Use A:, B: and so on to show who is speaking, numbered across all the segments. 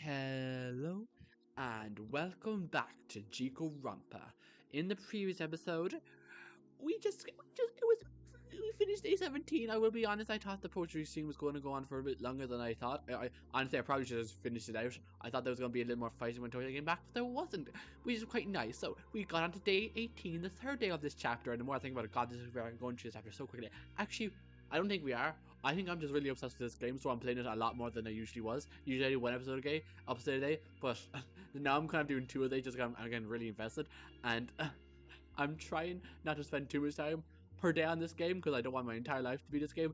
A: Hello and welcome back to Jikoronpa. In the previous episode, we finished day 17. I will be honest, I thought the poetry scene was going to go on for a bit longer than I thought. Honestly, I probably should have just finished it out. I thought there was going to be a little more fighting when Toya came back, but there wasn't, which is quite nice. So we got on to day 18, the third day of this chapter, and the more I think about it, God, we're going through this chapter so quickly. Actually, I don't think we are. I think I'm just really obsessed with this game, so I'm playing it a lot more than I usually was. Usually I do one episode a day, but now I'm kind of doing two a day just because I'm getting really invested, and I'm trying not to spend too much time per day on this game because I don't want my entire life to be this game.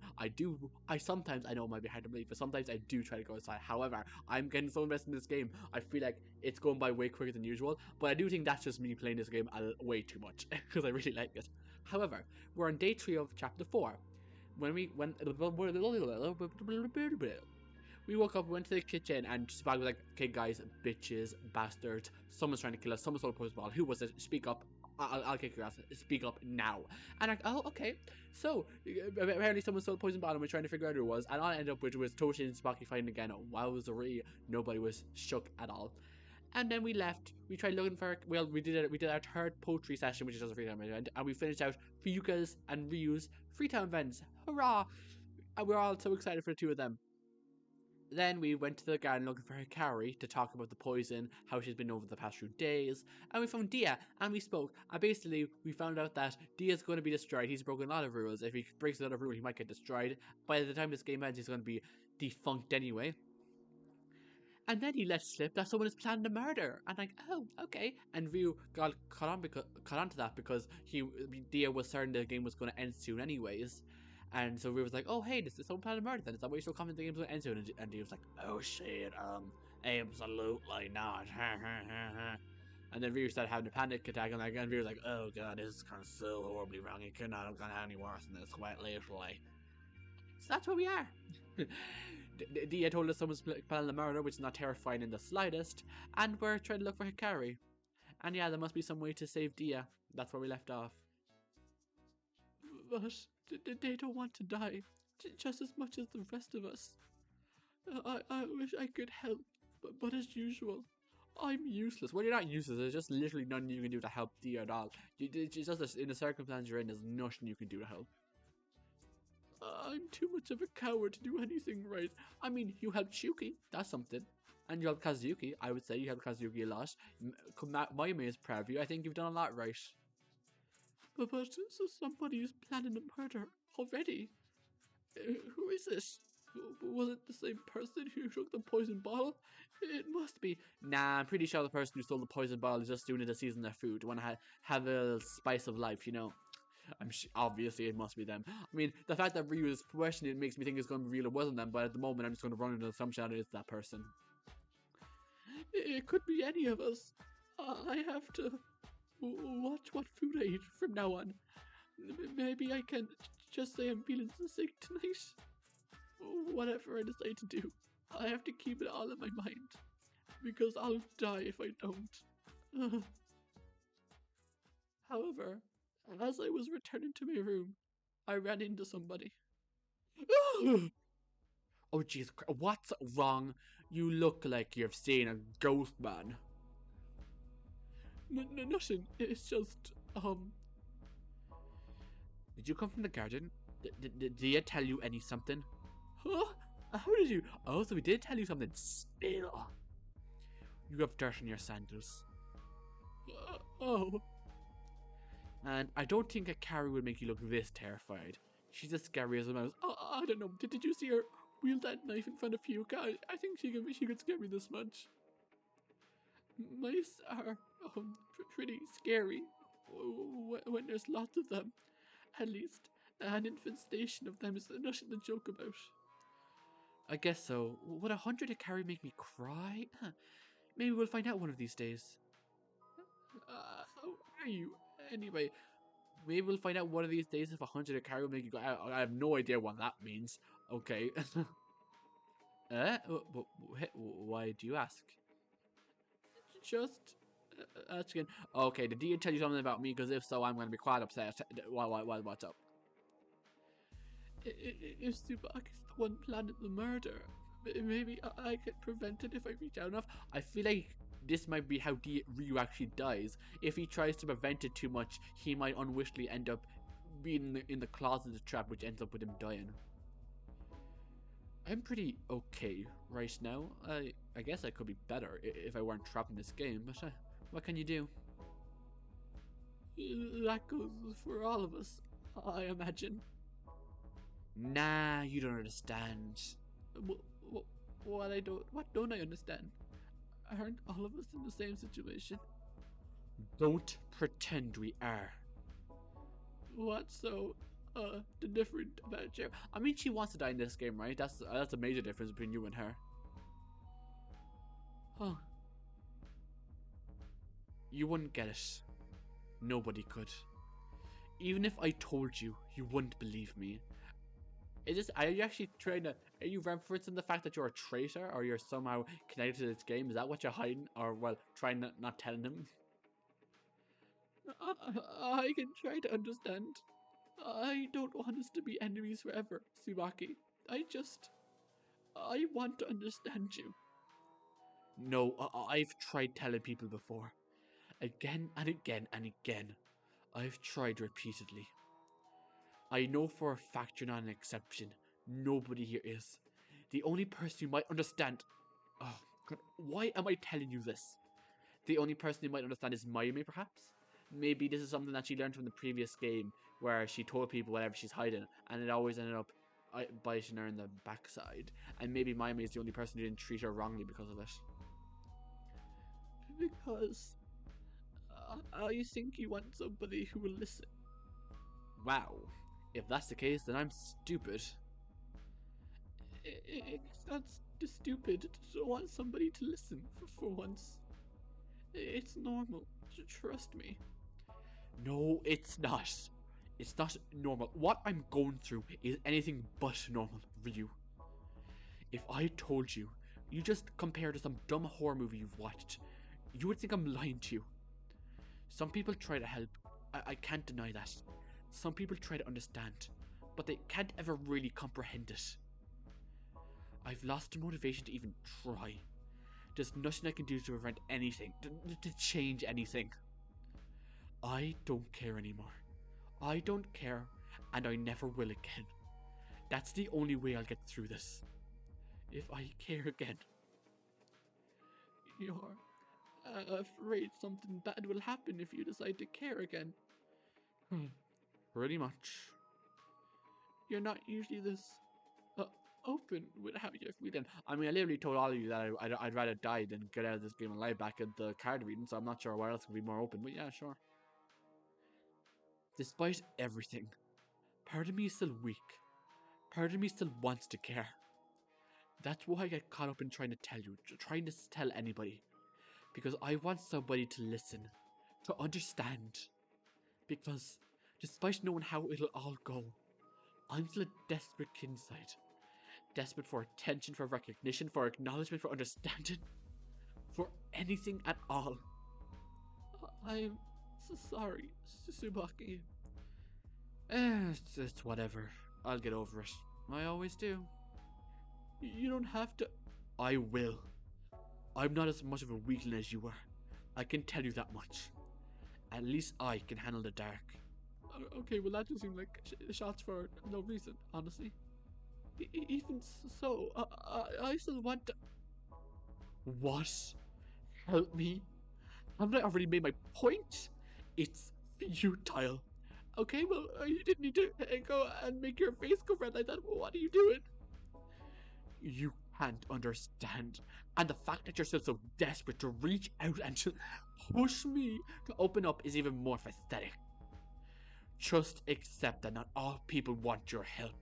A: Sometimes, I know it might be hard to believe, but sometimes I do try to go outside. However, I'm getting so invested in this game, I feel like it's going by way quicker than usual, but I do think that's just me playing this game way too much because I really like it. However, we're on day 3 of chapter 4. We woke up, went to the kitchen, and Spag was like, okay guys, bitches, bastards, someone's trying to kill us, someone stole a poison ball, who was it? Speak up, I'll kick your ass, speak up now. And like, oh, okay, so apparently someone stole a poison ball and we're trying to figure out who it was, and all I ended up with was Toshi and Spocky fighting again. Wowzery, nobody was shook at all. And then we left. We tried looking for. Well, we did our third poetry session, which is just a Freetown event, and we finished out Fuyuka's and Ryu's Freetown events. Hurrah! And we're all so excited for the two of them. Then we went to the garden looking for Hikari to talk about the poison, how she's been over the past few days, and we found Dia, and we spoke, and basically we found out that Dia's going to be destroyed. He's broken a lot of rules. If he breaks another rule, he might get destroyed. By the time this game ends, he's going to be defunct anyway. And then he let slip that someone has planned a murder. And like, oh, okay. And Ryu got caught on to that because Dia was certain the game was going to end soon anyways. And so Ryu was like, oh, hey, this is someone planned a murder then. Is that why you're so confident the game's going to end soon? And Dia was like, oh, shit, absolutely not. And then Ryu started having a panic attack. And Ryu was like, oh, God, this is kind of so horribly wrong. It could not have gone any worse than this, quite literally. So that's where we are. Dia told us someone's planning the murder, which is not terrifying in the slightest, and we're trying to look for Hikari. And yeah, there must be some way to save Dia. That's where we left off. But they don't want to die, just as much as the rest of us. I wish I could help, but as usual, I'm useless. Well, you're not useless. There's just literally nothing you can do to help Dia at all. It's just in the circumstance you're in, there's nothing you can do to help. I'm too much of a coward to do anything right. I mean, you helped Shuki, that's something. And you helped Kazuki, I would say you helped Kazuki a lot. Mayumi is proud of you, I think you've done a lot right. But so somebody is planning a murder already? Who is it? Was it the same person who took the poison bottle? It must be. Nah, I'm pretty sure the person who stole the poison bottle is just doing it to season their food. Want to have a little spice of life, you know? Obviously it must be them. I mean, the fact that Ryu is questioning it makes me think it's going to be real it wasn't them, but at the moment I'm just going to run into the assumption that it is that person. It could be any of us. I have to watch what food I eat from now on. Maybe I can just say I'm feeling sick tonight. Whatever I decide to do, I have to keep it all in my mind, because I'll die if I don't. However, as I was returning to my room, I ran into somebody. Oh jeez, what's wrong? You look like you've seen a ghost, man. Nothing, it's just, Did you come from the garden? Did Dia tell you something? Huh? How did you? Oh, so we did tell you something. Spill. You have dirt on your sandals. Oh. And I don't think Hikari would make you look this terrified. She's as scary as a mouse. I don't know. Did you see her wield that knife in front of Fuyuka? I think she could scare me this much. Mice are pretty scary when there's lots of them. At least an infestation of them is nothing to joke about. I guess so. Would 100 Hikari make me cry? Maybe we'll find out one of these days. How are you? Anyway, maybe we'll find out one of these days if 100 Hikari will make you go. I have no idea what that means. Okay. Why do you ask? Just asking. Okay, did Dia tell you something about me? Because if so, I'm going to be quite upset. What's up? If Tsubaki is the one planning the murder, Maybe I could prevent it if I reach out enough. I feel like this might be how Ryu actually dies. If he tries to prevent it too much, he might unwittingly end up being in the claws of the trap, which ends up with him dying. I'm pretty okay right now. I guess I could be better if I weren't trapped in this game, but what can you do? That goes for all of us, I imagine. Nah, you don't understand. What don't I understand? Aren't all of us in the same situation? Don't pretend we are. What's so different about you? I mean, she wants to die in this game, right? That's a major difference between you and her. Huh. You wouldn't get it. Nobody could. Even if I told you, you wouldn't believe me. Are you actually trying to, are you referencing the fact that you're a traitor or you're somehow connected to this game? Is that what you're hiding? Or, well, trying to not telling him? I can try to understand. I don't want us to be enemies forever, Tsubaki. I want to understand you. No, I've tried telling people before. Again and again and again. I've tried repeatedly. I know for a fact you're not an exception. Nobody here is. The only person you might understand... Oh, God, why am I telling you this? The only person you might understand is Mayumi, perhaps? Maybe this is something that she learned from the previous game, where she told people whatever she's hiding, and it always ended up biting her in the backside. And maybe Mayumi is the only person who didn't treat her wrongly because of it. Because I think you want somebody who will listen. Wow. If that's the case, then I'm stupid. It's not stupid to want somebody to listen for once. It's normal. Trust me. No, it's not. It's not normal. What I'm going through is anything but normal for you. If I told you, you just compared to some dumb horror movie you've watched, you would think I'm lying to you. Some people try to help. I can't deny that. Some people try to understand, but they can't ever really comprehend it. I've lost the motivation to even try. There's nothing I can do to prevent anything, to change anything. I don't care anymore. I don't care, and I never will again. That's the only way I'll get through this. If I care again. You're afraid something bad will happen if you decide to care again. Pretty much. You're not usually this open with how you're feeling. I mean, I literally told all of you that I'd rather die than get out of this game alive back at the card reading, so I'm not sure why else could be more open, but yeah, sure. Despite everything, part of me is still weak. Part of me still wants to care. That's why I get caught up in trying to tell you, trying to tell anybody. Because I want somebody to listen, to understand. Because, despite knowing how it'll all go, I'm still a desperate kid inside. Desperate for attention, for recognition, for acknowledgement, for understanding. For anything at all. I'm so sorry, Tsubaki. It's whatever. I'll get over it. I always do. You don't have to. I will. I'm not as much of a weakling as you are. I can tell you that much. At least I can handle the dark. Okay, well that just seems like shots for no reason, honestly. Even so, I still want to... What? Help me? Haven't I already made my point? It's futile. Okay, well, you didn't need to go and make your face go red like that. What are you doing? You can't understand. And the fact that you're still so desperate to reach out and to push me to open up is even more pathetic. Just accept that not all people want your help.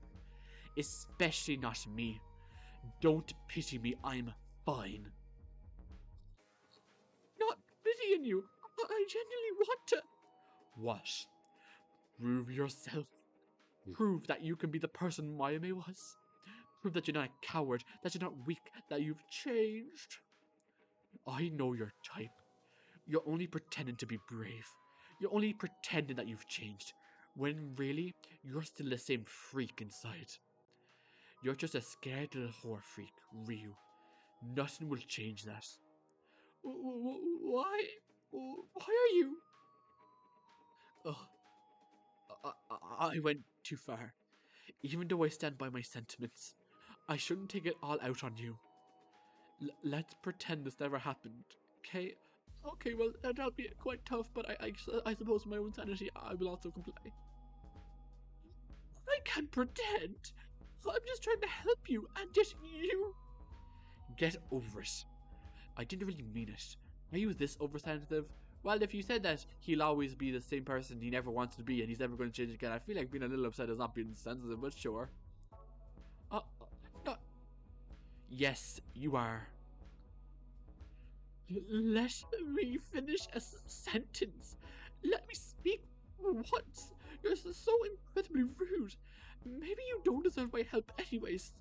A: Especially not me. Don't pity me, I'm fine. Not pitying you. I genuinely want to. What? Prove yourself. Prove that you can be the person Mayumi was. Prove that you're not a coward, that you're not weak, that you've changed. I know your type. You're only pretending to be brave. You're only pretending that you've changed, when really, you're still the same freak inside. You're just a scared little whore freak, Ryu. Nothing will change that. Why? Why are you? Oh, I went too far. Even though I stand by my sentiments, I shouldn't take it all out on you. Let's pretend this never happened, okay? Okay, well, that'll be quite tough, but I suppose for my own sanity, I will also comply. I can't pretend. I'm just trying to help you, and yet you... Get over it. I didn't really mean it. Are you this oversensitive? Well, if you said that he'll always be the same person he never wants to be and he's never going to change again, I feel like being a little upset is not being sensitive, but sure. No. Yes, you are. Let me finish a sentence. Let me speak once. You're so incredibly rude. Maybe you don't deserve my help anyways.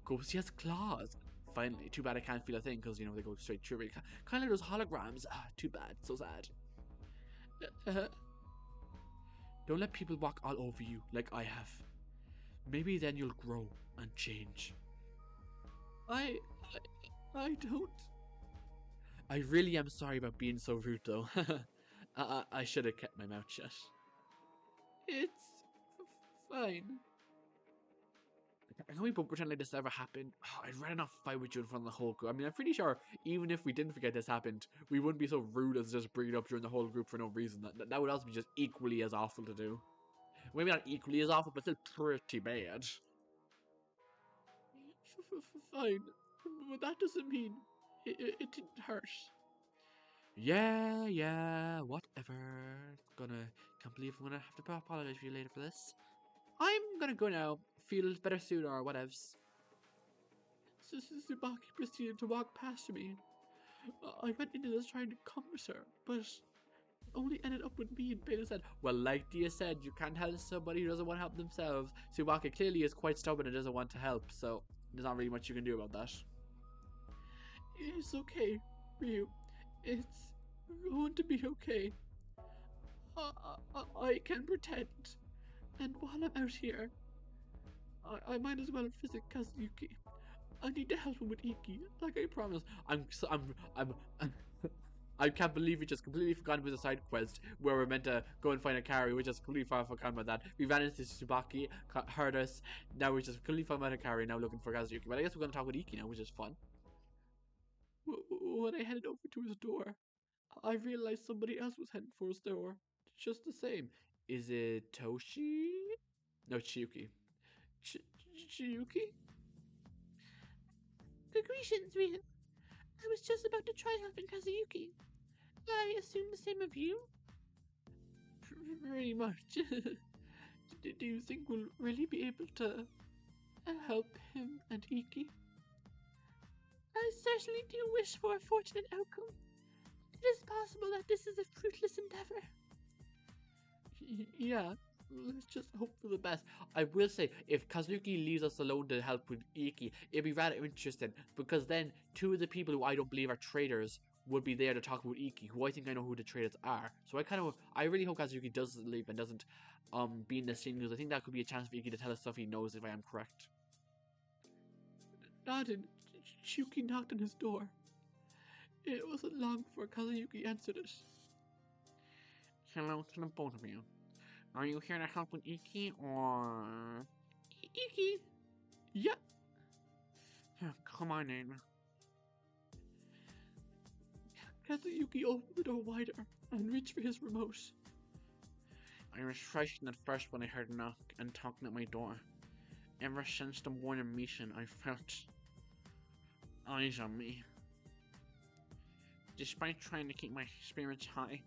A: Ghosty has claws. Finally, too bad I can't feel a thing because, you know, they go straight through me. Kind of those holograms. Ah, too bad. So sad. Don't let people walk all over you like I have. Maybe then you'll grow and change. I don't. I really am sorry about being so rude, though. I should have kept my mouth shut. It's fine. Can we both pretend like this never happened? Oh, I'd rather not fight with you in front of the whole group. I mean, I'm pretty sure even if we didn't forget this happened, we wouldn't be so rude as to just bring it up during the whole group for no reason. That would also be just equally as awful to do. Maybe not equally as awful, but still pretty bad. Fine, but that doesn't mean it didn't hurt. Yeah, whatever. Can't believe I'm gonna have to apologize to you later for this. I'm gonna go now. Feel better soon or whatevs. Tsubaki proceeded to walk past me. I went into this trying to comfort her, but only ended up with me and Beta said, well, like Dia said, you can't help somebody who doesn't want to help themselves. Tsubaki clearly is quite stubborn and doesn't want to help, so there's not really much you can do about that. It's okay, Ryu. It's going to be okay. I can pretend. And while I'm out here, I might as well visit Kazuki. I need to help him with Iki, like I promised. I can't believe we just completely forgot about the side quest where we're meant to go and find a Akari. We just completely forgot about that. We ran into Tsubaki, hurt us. Now we're just completely forgot about Akari. Now looking for Kazuki. But I guess we're gonna talk with Iki now, which is fun. When I headed over to his door, I realized somebody else was heading for his door. Just the same. Is it Toshi? No, Chiyuki. Chiyuki? Greetings, Rian. I was just about to try helping Kazuyuki. I assume the same of you? Pretty much. Do you think we'll really be able to help him and Iki? I certainly do wish for a fortunate outcome. It is possible that this is a fruitless endeavor. Yeah, let's just hope for the best. I will say, if Kazuki leaves us alone to help with Iki, it'd be rather interesting, because then two of the people who I don't believe are traitors would be there to talk about Iki, who I think I know who the traitors are. So I really hope Kazuki doesn't leave and doesn't be in the scene, because I think that could be a chance for Iki to tell us stuff he knows, if I am correct. Nodded. Shuki knocked on his door. It wasn't long before Kazuyuki answered it. Hello to the both of you. Are you here to help with Iki, or... Iki? Yeah. Come on in. Kazuyuki opened the door wider and reached for his remote. I was frightened at first when I heard a knock and talking at my door. Ever since the morning mission, I felt eyes on me. Despite trying to keep my spirits high,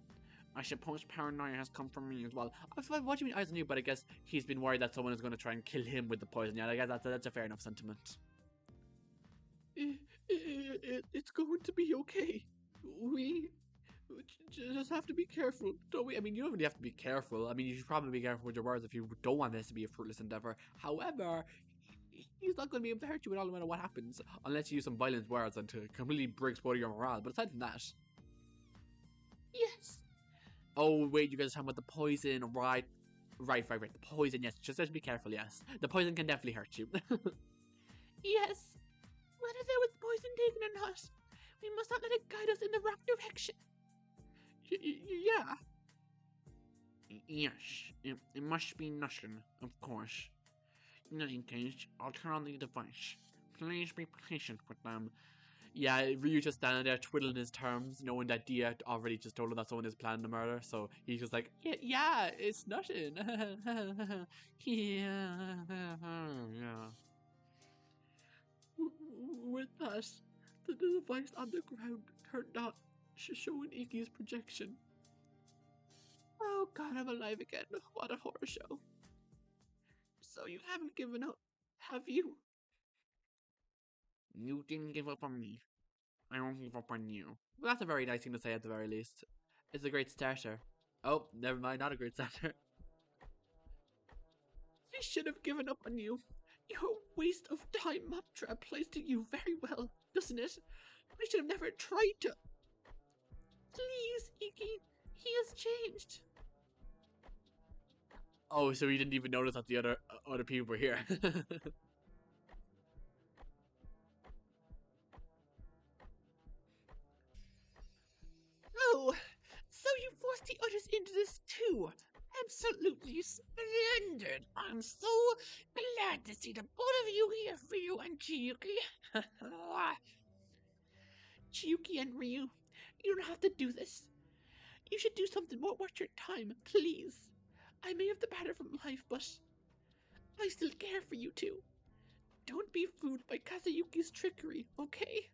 A: I suppose paranoia has come from me as well. What do you mean eyes on you? But I guess he's been worried that someone is going to try and kill him with the poison. Yeah, I guess that's a fair enough sentiment. It's going to be okay. We just have to be careful, don't we? I mean, you don't really have to be careful. I mean, you should probably be careful with your words if you don't want this to be a fruitless endeavor. However, he's not going to be able to hurt you at all no matter what happens, unless you use some violent words and to completely break both of your morale. But aside from that... Yes. Oh, wait, you guys are talking about the poison, right? Right. The poison, yes. Just have to be careful, yes. The poison can definitely hurt you.
B: Yes, whether there was poison taken or not, we must not let it guide us in the wrong direction.
A: Yeah. Yes, it must be nothing, of course. In any case, I'll turn on the device. Please be patient with them. Yeah, Ryu just standing there twiddling his thumbs, knowing that Dia already just told him that someone is planning the murder, so he's just like, yeah, it's nothing. Yeah. With that, the device on the ground turned on, showing Iki's projection. Oh god, I'm alive again. What a horror show. So you haven't given up, have you? You didn't give up on me. I won't give up on you. Well, that's a very nice thing to say at the very least. It's a great starter. Oh, never mind, not a great starter. I should have given up on you. Your waste of time mantra applies to you very well, doesn't it? I should have never tried to.
B: Please, Iki, he has changed.
A: Oh, so he didn't even notice that the other people were here.
B: Oh, so you forced the others into this too. Absolutely splendid. I'm so glad to see the both of you here, Ryu and Chiyuki. Chiyuki and Ryu, you don't have to do this. You should do something more worth your time, please. I may have departed from life, but I still care for you two. Don't be fooled by Kazuyuki's trickery, okay?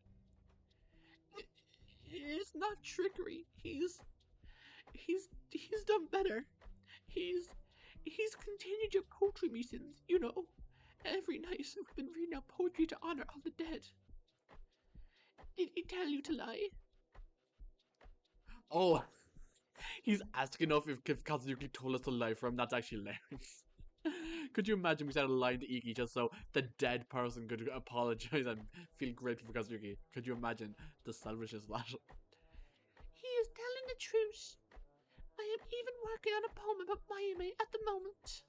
B: It's not trickery. He's done better. He's continued your poetry meetings, you know. Every night we've been reading out poetry to honor all the dead. Did he tell you to lie?
A: Oh, he's asking if Kazuyuki told us to lie for him. That's actually hilarious. Could you imagine we started lying to Iki just so the dead person could apologize and feel grateful for Kazuyuki? Could you imagine the selfishness of that?
B: He is telling the truth. I am even working on a poem about Mayumi at the moment.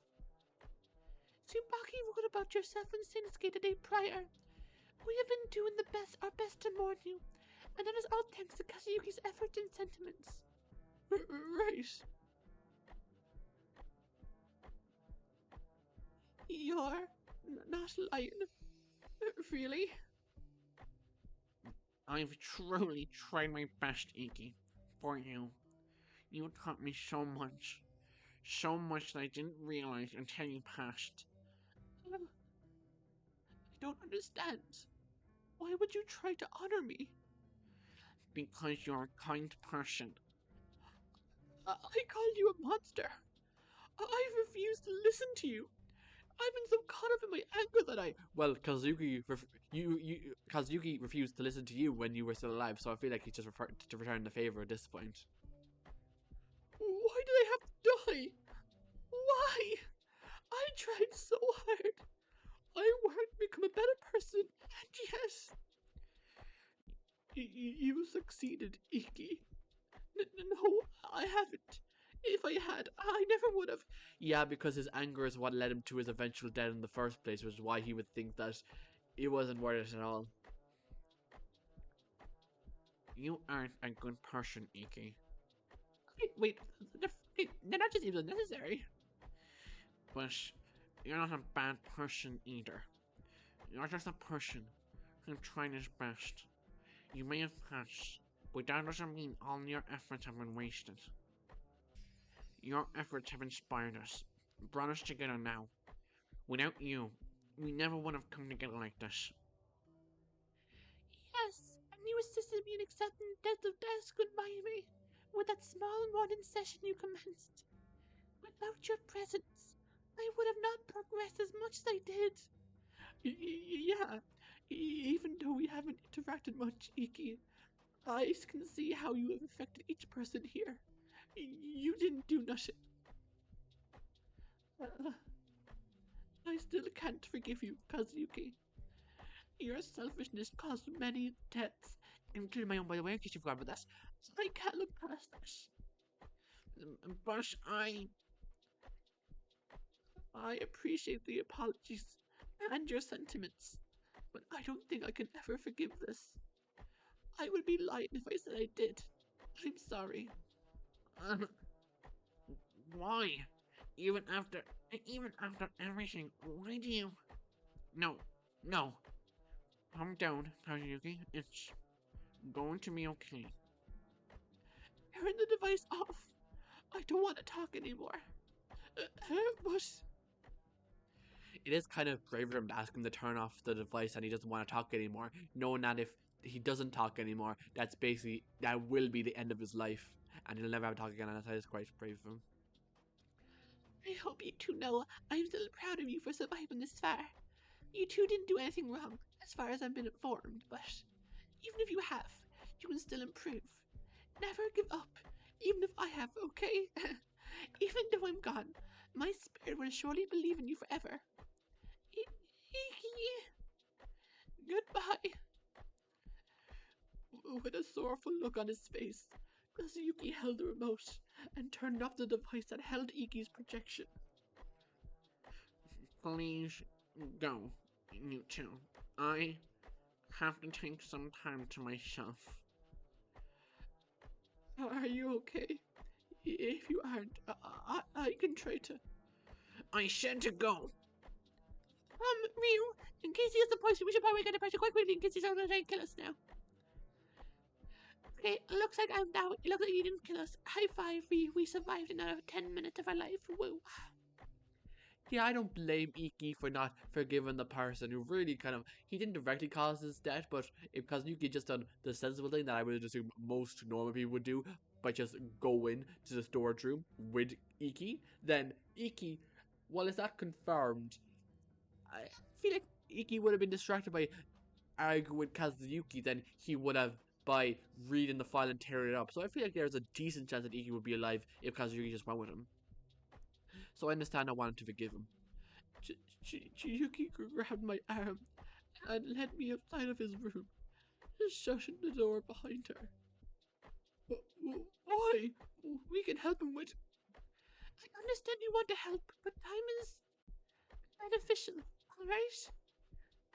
B: Tsubaki wrote about yourself in Shinsuke the day prior. We have been doing our best to mourn you, and that is all thanks to Kazuyuki's efforts and sentiments.
A: Right.
B: You're not lying. Really?
A: I've truly tried my best, Iki, for you. You taught me so much. So much that I didn't realize until you passed.
B: I don't understand. Why would you try to honor me?
A: Because you're a kind person.
B: I called you a monster. I refuse to listen to you. I've been so caught up in my anger that I.
A: Well, Kazuki refused to listen to you when you were still alive, so I feel like he's just to return the favor at this point.
B: Why did I have to die? Why? I tried so hard. I worked to become a better person, and yes, you succeeded, Iki. No, I haven't. If I had, I never would have.
A: Yeah, because his anger is what led him to his eventual death in the first place, which is why he would think that it wasn't worth it at all. You aren't a good person, Iki.
B: Wait, they're not just even necessary.
A: But you're not a bad person either. You're just a person who tried his best. You may have passed, but that doesn't mean all your efforts have been wasted. Your efforts have inspired us, brought us together now. Without you, we never would have come together like this.
B: Yes, and you assisted me in accepting the death of Death's goodbye me with that small morning session you commenced. Without your presence, I would have not progressed as much as I did. Yeah, even though we haven't interacted much, Iki, I can see how you have affected each person here. You didn't do nothing. I still can't forgive you, Kazuki. Your selfishness caused many deaths, including my own, by the way, in case you forgot about that. So I can't look past that.
A: But
B: I appreciate the apologies and your sentiments, but I don't think I can ever forgive this. I would be lying if I said I did. I'm sorry.
C: Um, why? Even after, even after everything, why do you? No, no. Calm down, Kazuyuki. It's going to be okay.
B: Turn the device off. I don't want to talk anymore. But
A: It is kind of brave of him to ask him to turn off the device and he doesn't want to talk anymore, knowing that if he doesn't talk anymore, that's basically, that will be the end of his life and he'll never have to talk again, and that's why it's quite brave of him.
B: I hope you two know I'm still proud of you for surviving this far. You two didn't do anything wrong, as far as I've been informed, but even if you have, you can still improve. Never give up, even if I have, okay? Even though I'm gone, my spirit will surely believe in you forever. Goodbye. With a sorrowful look on his face, Kazuyuki held the remote and turned off the device that held Iki's projection.
C: Please go, you two. I have to take some time to myself.
B: Are you okay? If you aren't, I can try to.
C: I said to go.
B: Ryu, in case he has the poison, we should probably get a person quite quickly in case he's going to try and kill us now. Okay, looks like I'm down. It looks like he didn't kill us. High five, we survived another 10 minutes of our life. Woo.
A: Yeah, I don't blame Iki for not forgiving the person who really kind of, he didn't directly cause his death, but if Kazuyuki just done the sensible thing that I would assume most normal people would do by just go in to the storage room with Iki, then Iki, well, is that confirmed? I feel like Iki would have been distracted by arguing with Kazuyuki than he would have by reading the file and tearing it up. So I feel like there's a decent chance that Iki would be alive if Kazuyuki just went with him. So I understand I wanted to forgive him.
B: Chiyuki grabbed my arm and led me outside of his room, shutting the door behind her. Why? We can help him with. I understand you want to help, but time is beneficial, alright?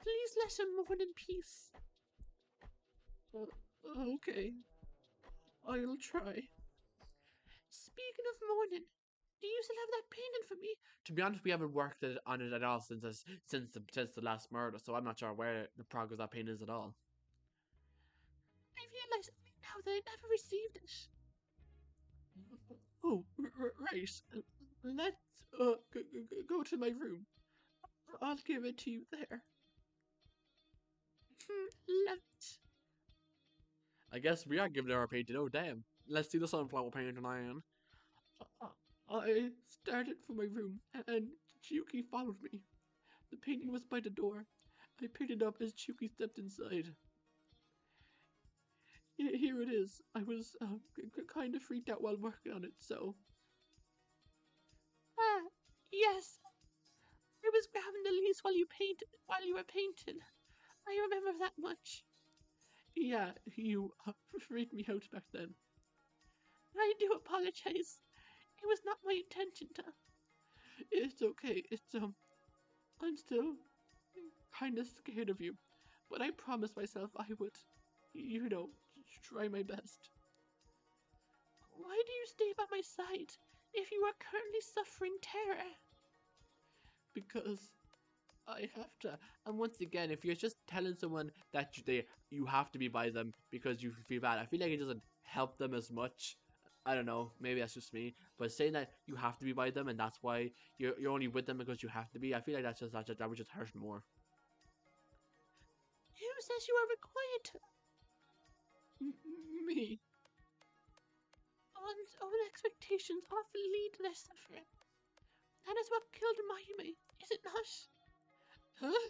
B: Please let him mourn in peace. Okay. I'll try. Speaking of mourning, do you still have that painting for me?
A: To be honest, we haven't worked on it at all since the last murder, so I'm not sure where the progress of that pain is at all.
B: I realize now that I never received it. Oh, right. Let's go to my room. I'll give it to you there. Laments.
A: I guess we are giving her a painting. Oh damn! Let's see the sunflower painting on.
B: I started for my room, and Chiyuki followed me. The painting was by the door. I picked it up as Chiyuki stepped inside. Here it is. I was kind of freaked out while working on it, so. Ah, yes. I was grabbing the leaves while you were painting. I remember that much. Yeah, you freaked me out back then. I do apologize. It was not my intention to. It's okay. I'm still kind of scared of you, but I promised myself I would, try my best. Why do you stay by my side if you are currently suffering terror? Because I have to.
A: And once again, if you're just telling someone that you have to be by them because you feel bad, I feel like it doesn't help them as much. I don't know, maybe that's just me. But saying that you have to be by them and that's why you're only with them because you have to be, I feel like that would just hurt more.
B: Who says you are required to? Me. One's own expectations often lead to their suffering. That is what killed Mayumi, is it not? Huh?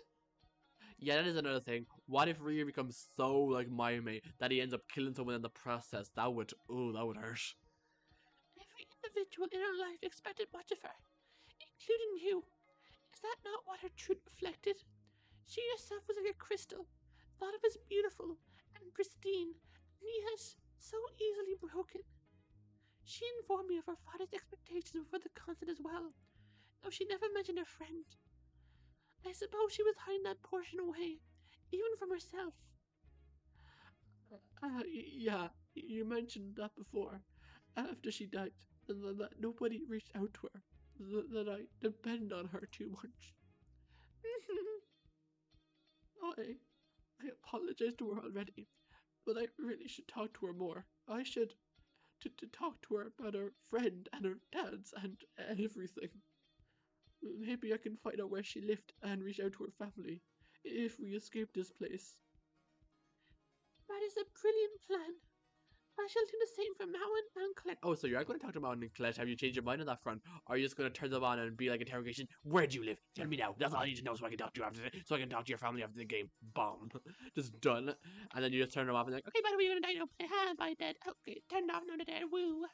A: Yeah, that is another thing. What if Ryu becomes so like Mayumi that he ends up killing someone in the process? That would hurt.
B: Every individual in her life expected much of her, including you. Is that not what her truth reflected? She herself was like a crystal, thought of as beautiful and pristine, and yet so easily broken. She informed me of her father's expectations before the concert as well. though she never mentioned her friend. I suppose she was hiding that portion away, even from herself.
A: Yeah, you mentioned that before, after she died, that nobody reached out to her, that I depend on her too much. I apologize to her already, but I really should talk to her more. I should to talk to her about her friend and her dad's and everything. Maybe I can find out where she lived and reach out to her family if we escape this place.
B: That is a brilliant plan. I shall do the same for Mountain and Colette.
A: Oh, so you are going to talk to Mountain and Colette. Have you changed your mind on that front? Or are you just going to turn them on and be like interrogation? Where do you live? Tell me now. That's all I need to know so I can talk to you after so I can talk to your family after the game. Bomb. Just done. And then you just turn them off and like,
B: Okay, by the way, you're gonna die now. Ha, bye, dead. Okay, turned off, now they're dead. Woo.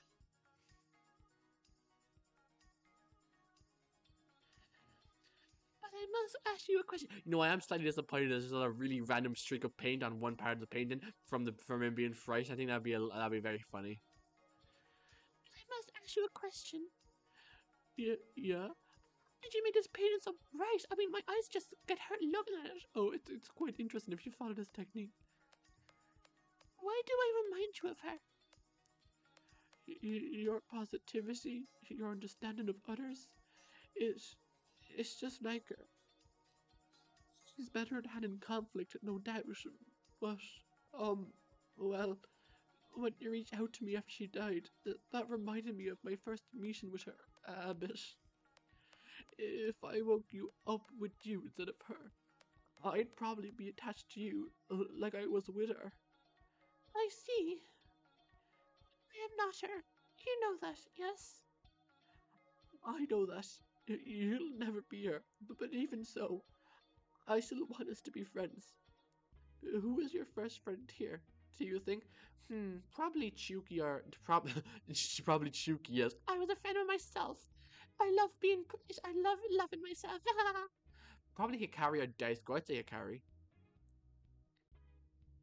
B: But I must ask you a question.
A: you know, I am slightly disappointed. There's just a really random streak of paint on one part of the painting from him being fresh. I think that'd be very funny.
B: I must ask you a question.
A: Yeah.
B: Did you make this painting so bright? I mean, my eyes just get hurt looking at it.
A: Oh, it's quite interesting if you follow this technique.
B: Why do I remind you of her?
A: Your positivity, your understanding of others, it's just like her. She's better at handling conflict, no doubt. But well, when you reached out to me after she died, that reminded me of my first meeting with her a bit. If I woke you up with you instead of her, I'd probably be attached to you like I was with her.
B: I see. I am not her. You know that, yes?
A: I know that. You'll never be her, but even so, I still want us to be friends. Who was your first friend here? Do you think? Probably Chuki or probably Chuki, yes.
B: I was a friend of myself. I love being British. I love loving myself.
A: Probably Hikari or Daisuke. I'd say Hikari.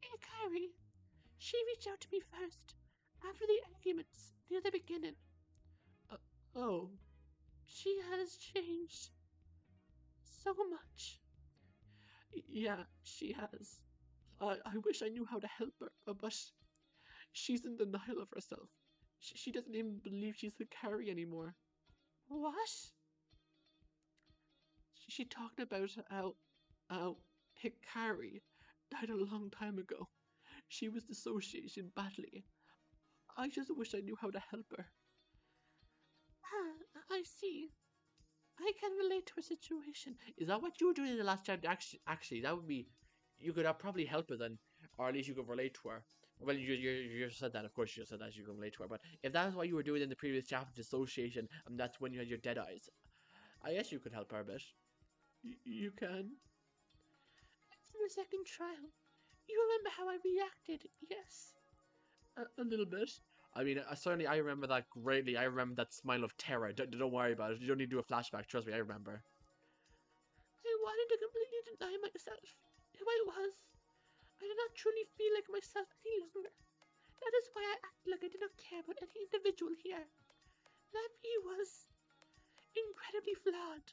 B: Hikari. She reached out to me first, after the arguments near the beginning.
A: Oh.
B: She has changed so much.
A: Yeah, she has. I wish I knew how to help her, but she's in denial of herself. She doesn't even believe she's Hikari anymore.
B: What?
A: She talked about how Hikari died a long time ago. She was dissociation badly. I just wish I knew how to help her.
B: Ah, I see. I can relate to her situation.
A: Is that what you were doing in the last chapter? Actually, that would be. You could have probably helped her then, or at least you could relate to her. Well, you just said that. Of course, you just said that you can relate to her. But if that is what you were doing in the previous chapter, dissociation, and that's when you had your dead eyes, I guess you could help her a bit. You can.
B: After the second trial, you remember how I reacted, yes?
A: A little bit. I mean, certainly I remember that greatly. I remember that smile of terror. Don't worry about it. You don't need to do a flashback. Trust me, I remember.
B: I wanted to completely deny myself, who I was. I did not truly feel like myself any longer. That is why I acted like I did not care about any individual here. That view was incredibly flawed,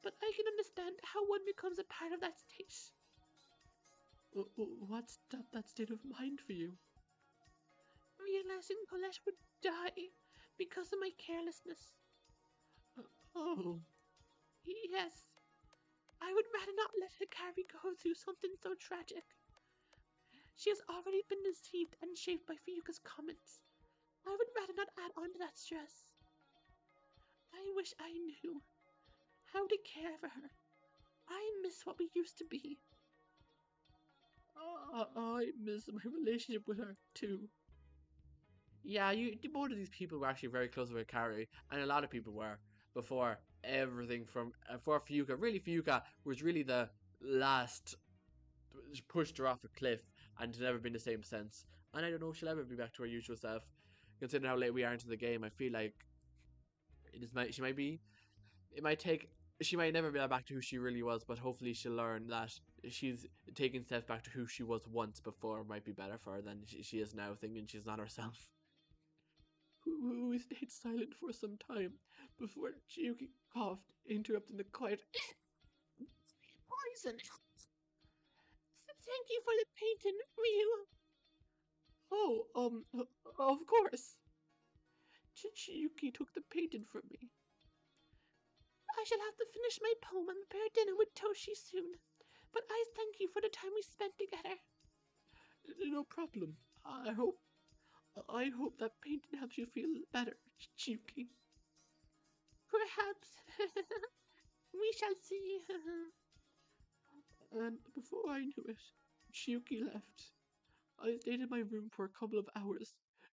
B: but I can understand how one becomes a part of that state.
A: What stopped that state of mind for you?
B: Realizing Colette would die because of my carelessness.
A: Oh.
B: Yes. I would rather not let Hikari go through something so tragic. She has already been deceived and shaped by Fuyuka's comments. I would rather not add on to that stress. I wish I knew how to care for her. I miss what we used to be.
A: I miss my relationship with her too. Yeah, both of these people were actually very close with Hikari, and a lot of people were before everything from for Fuyuka. Really, Fuyuka was really the last pushed her off a cliff, and it's never been the same since. And I don't know if she'll ever be back to her usual self. Considering how late we are into the game, I feel like she might be. It might take. She might never be back to who she really was, but hopefully she'll learn that she's taking steps back to who she was once before might be better for her than she is now, thinking she's not herself. We stayed silent for some time before Chiyuki coughed interrupting the quiet.
B: Poison. Thank you for the painting, Ryu.
A: Oh, of course. Chiyuki took the painting from me.
B: I shall have to finish my poem and prepare dinner with Toshi soon. But I thank you for the time we spent together.
A: No problem. I hope that painting helps you feel better, Chiyuki.
B: Perhaps. We shall see.
A: And before I knew it, Chiyuki left. I stayed in my room for a couple of hours,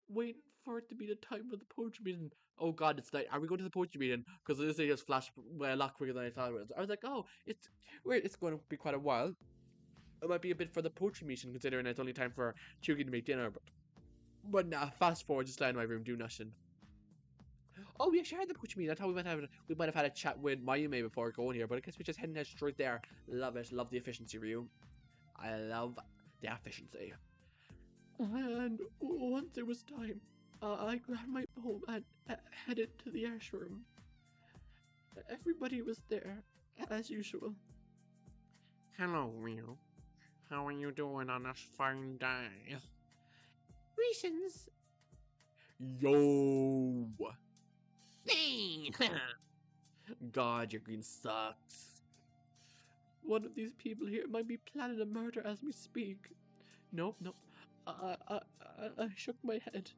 A: waiting for it to be the time for the poetry meeting. Oh god, it's night. Are we going to the poetry meeting? Because this thing just flashed a lot quicker than I thought it was. I was like, oh, it's weird. It's going to be quite a while. It might be a bit for the poetry meeting, considering it's only time for Chiyuki to make dinner. But nah, fast forward, just lie in my room, do nothing. Oh, we actually had the poetry meeting. I thought we might have had a chat with Mayume before going here, but I guess we're just heading straight there. Love it. Love the efficiency, Ryu. I love the efficiency. And once it was time, I grabbed my poem and headed to the ash room. Everybody was there, as usual.
C: Hello, Ryu. How are you doing on this fine day?
B: Greetings.
A: Yo!
C: Hey!
A: God, your green sucks. One of these people here might be planning a murder as we speak. Nope. I shook my head.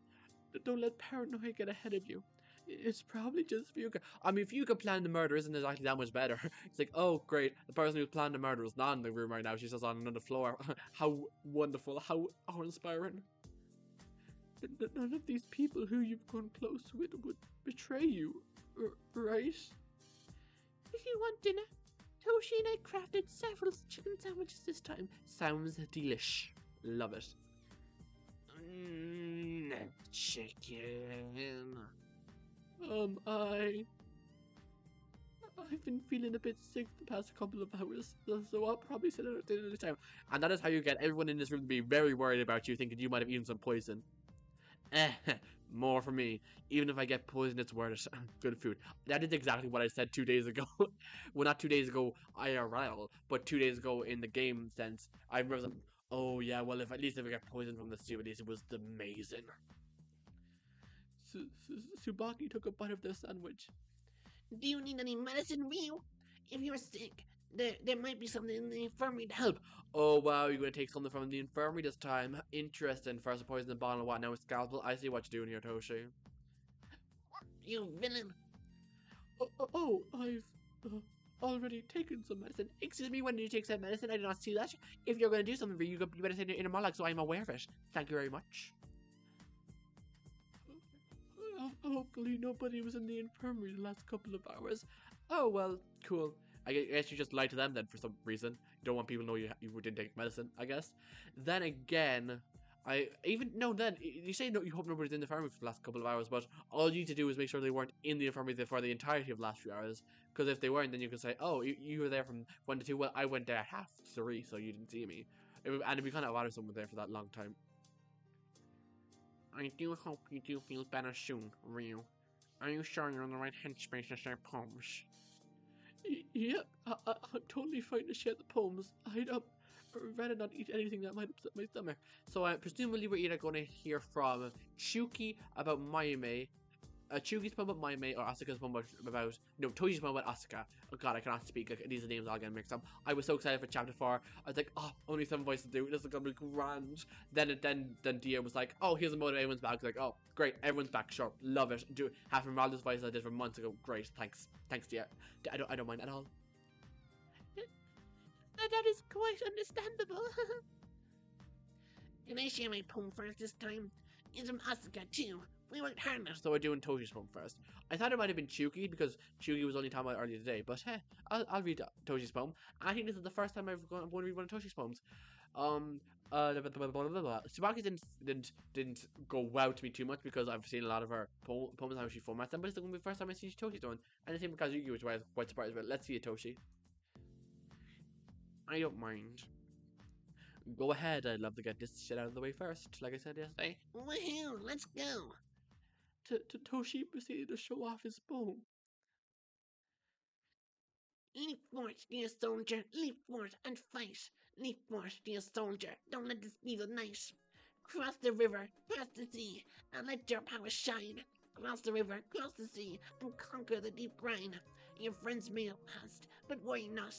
A: Don't let paranoia get ahead of you. It's probably just Fuka. I mean, Fuka planning the murder isn't exactly that much better. It's like, oh, great. The person who's planning the murder is not in the room right now. She's just on another floor. How wonderful. How inspiring. None of these people who you've grown close with would betray you, right?
B: If you want dinner, Toshi and I crafted several chicken sandwiches this time.
A: Sounds delish. Love it.
C: Chicken.
A: I've been feeling a bit sick the past couple of hours, so I'll probably sit at dinner this time. And that is how you get everyone in this room to be very worried about you, thinking you might have eaten some poison. More for me. Even if I get poisoned, it's worth it. Good food. That is exactly what I said 2 days ago. Well, not 2 days ago IRL, but 2 days ago in the game sense. I remember, oh yeah, well, if I get poisoned from the stew, at least it was amazing. Tsubaki took a bite of their sandwich.
B: Do you need any medicine, Ryu? If you're sick, there might be something in the infirmary to help.
A: Oh wow, you're gonna take something from the infirmary this time. Interesting. First a poison bottle and what? Now a scalpel. I see what you're doing here, Toshi.
B: You villain.
A: I've already taken some medicine. Excuse me, when did you take some medicine? I did not see that. If you're gonna do something for you better say it in a monologue so I'm aware of it. Thank you very much. Hopefully nobody was in the infirmary the last couple of hours. Oh well, cool. I guess you just lied to them then for some reason. You don't want people to know you didn't take medicine, I guess. Then again, you say no, you hope nobody's in the infirmary for the last couple of hours, but all you need to do is make sure they weren't in the infirmary for the entirety of the last few hours. Because if they weren't, then you can say, oh, you were there from 1 to 2. Well, I went there at 3, so you didn't see me. And it'd be kind of odd if someone was there for that long time.
C: I do hope you do feel better soon, Ryu. Are you sure you're in the right headspace to share poems?
A: Yep, I'm totally fine to share the poems. I'd rather not eat anything that might upset my stomach. So presumably we're either going to hear from Chuki about Mayume, Chugi's poem about Mayume, or Asuka's poem about Toshi's poem about Asuka. Oh god, I cannot speak. These names all getting mixed up. I was so excited for chapter 4. I was like, oh, only 7 voices to do. This is gonna be grand. Then Dia was like, oh, here's a motive. Everyone's back. I was like, oh, great, everyone's back. Sure, love it. Do half from Raldo's voice I did from months ago. Great, thanks, Dia. I don't mind at all.
B: That is quite understandable. Can I share my poem first this time? It's from Asuka too. We worked hard on it.
A: So we're doing Toshi's poem first. I thought it might have been Chuki because Chuki was only talking about it earlier today, but hey, I'll read Toshi's poem. I think this is the first time I'm going to read one of Toshi's poems. Tsubaki didn't go wow to me too much because I've seen a lot of her poems how she formats them, but it's going to be the first time I see Toshi's doing. And the same with Kazuki, which I was quite surprised about. Let's see it, Toshi.
C: I don't mind.
A: Go ahead, I'd love to get this shit out of the way first, like I said yesterday.
B: Woohoo, let's go.
A: Toshi proceeded to show off his poem.
C: Leap forth, dear soldier, leap forth and fight. Leap forth, dear soldier, don't let this be the night. Cross the river, cross the sea, and let your power shine. Cross the river, cross the sea, and conquer the deep brine. Your friends may have passed, but worry not.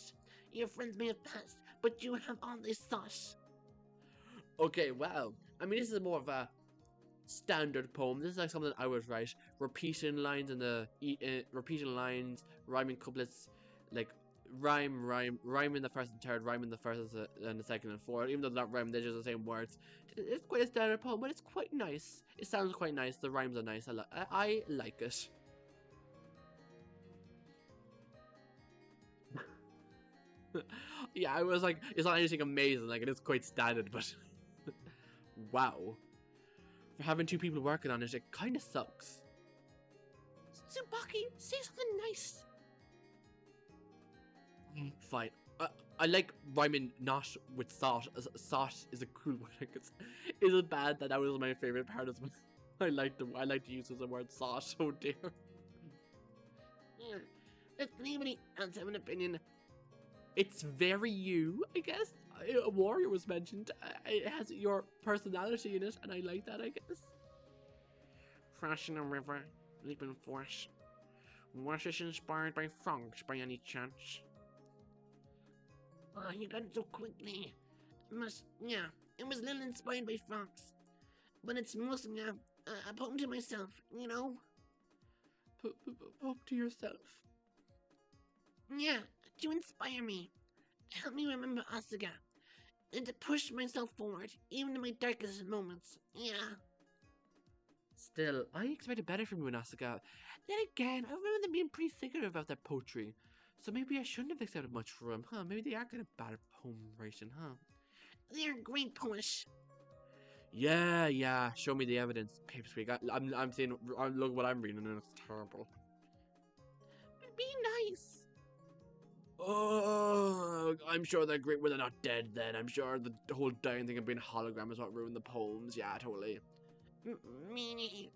C: Your friends may have passed, but you have all they sought.
A: Okay, wow. I mean, this is more of a standard poem. This is like something I would write. Repeating lines in the repeating lines, rhyming couplets, like rhyme in the first and third, rhyme in the first and the second and fourth. Even though they're not rhyming, they're just the same words. It's quite a standard poem, but it's quite nice. It sounds quite nice. The rhymes are nice. I like it. Yeah, I was like, it's not anything amazing. Like, it is quite standard, but wow. For having two people working on it, it kind of sucks.
B: Tsubaki, say something nice.
A: Fine. I like rhyming not with thought. Thought is a cool word. Like, is it bad that was my favorite part as well? I like to use the word thought. Oh dear.
C: Does anybody else have an opinion?
A: It's very you, I guess. A warrior was mentioned. It has your personality in it, and I like that, I guess.
C: Crossing a river, leaping forth. Was this inspired by frogs by any chance? Oh, you got it so quickly. Yeah, it was a little inspired by frogs. But it's mostly a poem to myself, you know?
A: Poem to yourself.
C: Yeah, to inspire me. To help me remember Asuka. And to push myself forward, even in my darkest moments. Yeah.
A: Still, I expected better from you and Asuka. Then again, I remember them being pretty secretive about their poetry. So maybe I shouldn't have accepted much from them, huh? Maybe they are kind of bad at poem writing, huh?
C: They're great poets.
A: Yeah. Show me the evidence. Pipsqueak. I'm seeing. Look what I'm reading, and it's terrible.
B: Be nice.
A: Oh, I'm sure they're great when they're not dead. Then I'm sure the whole dying thing of being hologram is what ruined the poems. Yeah, totally.
C: Meanie.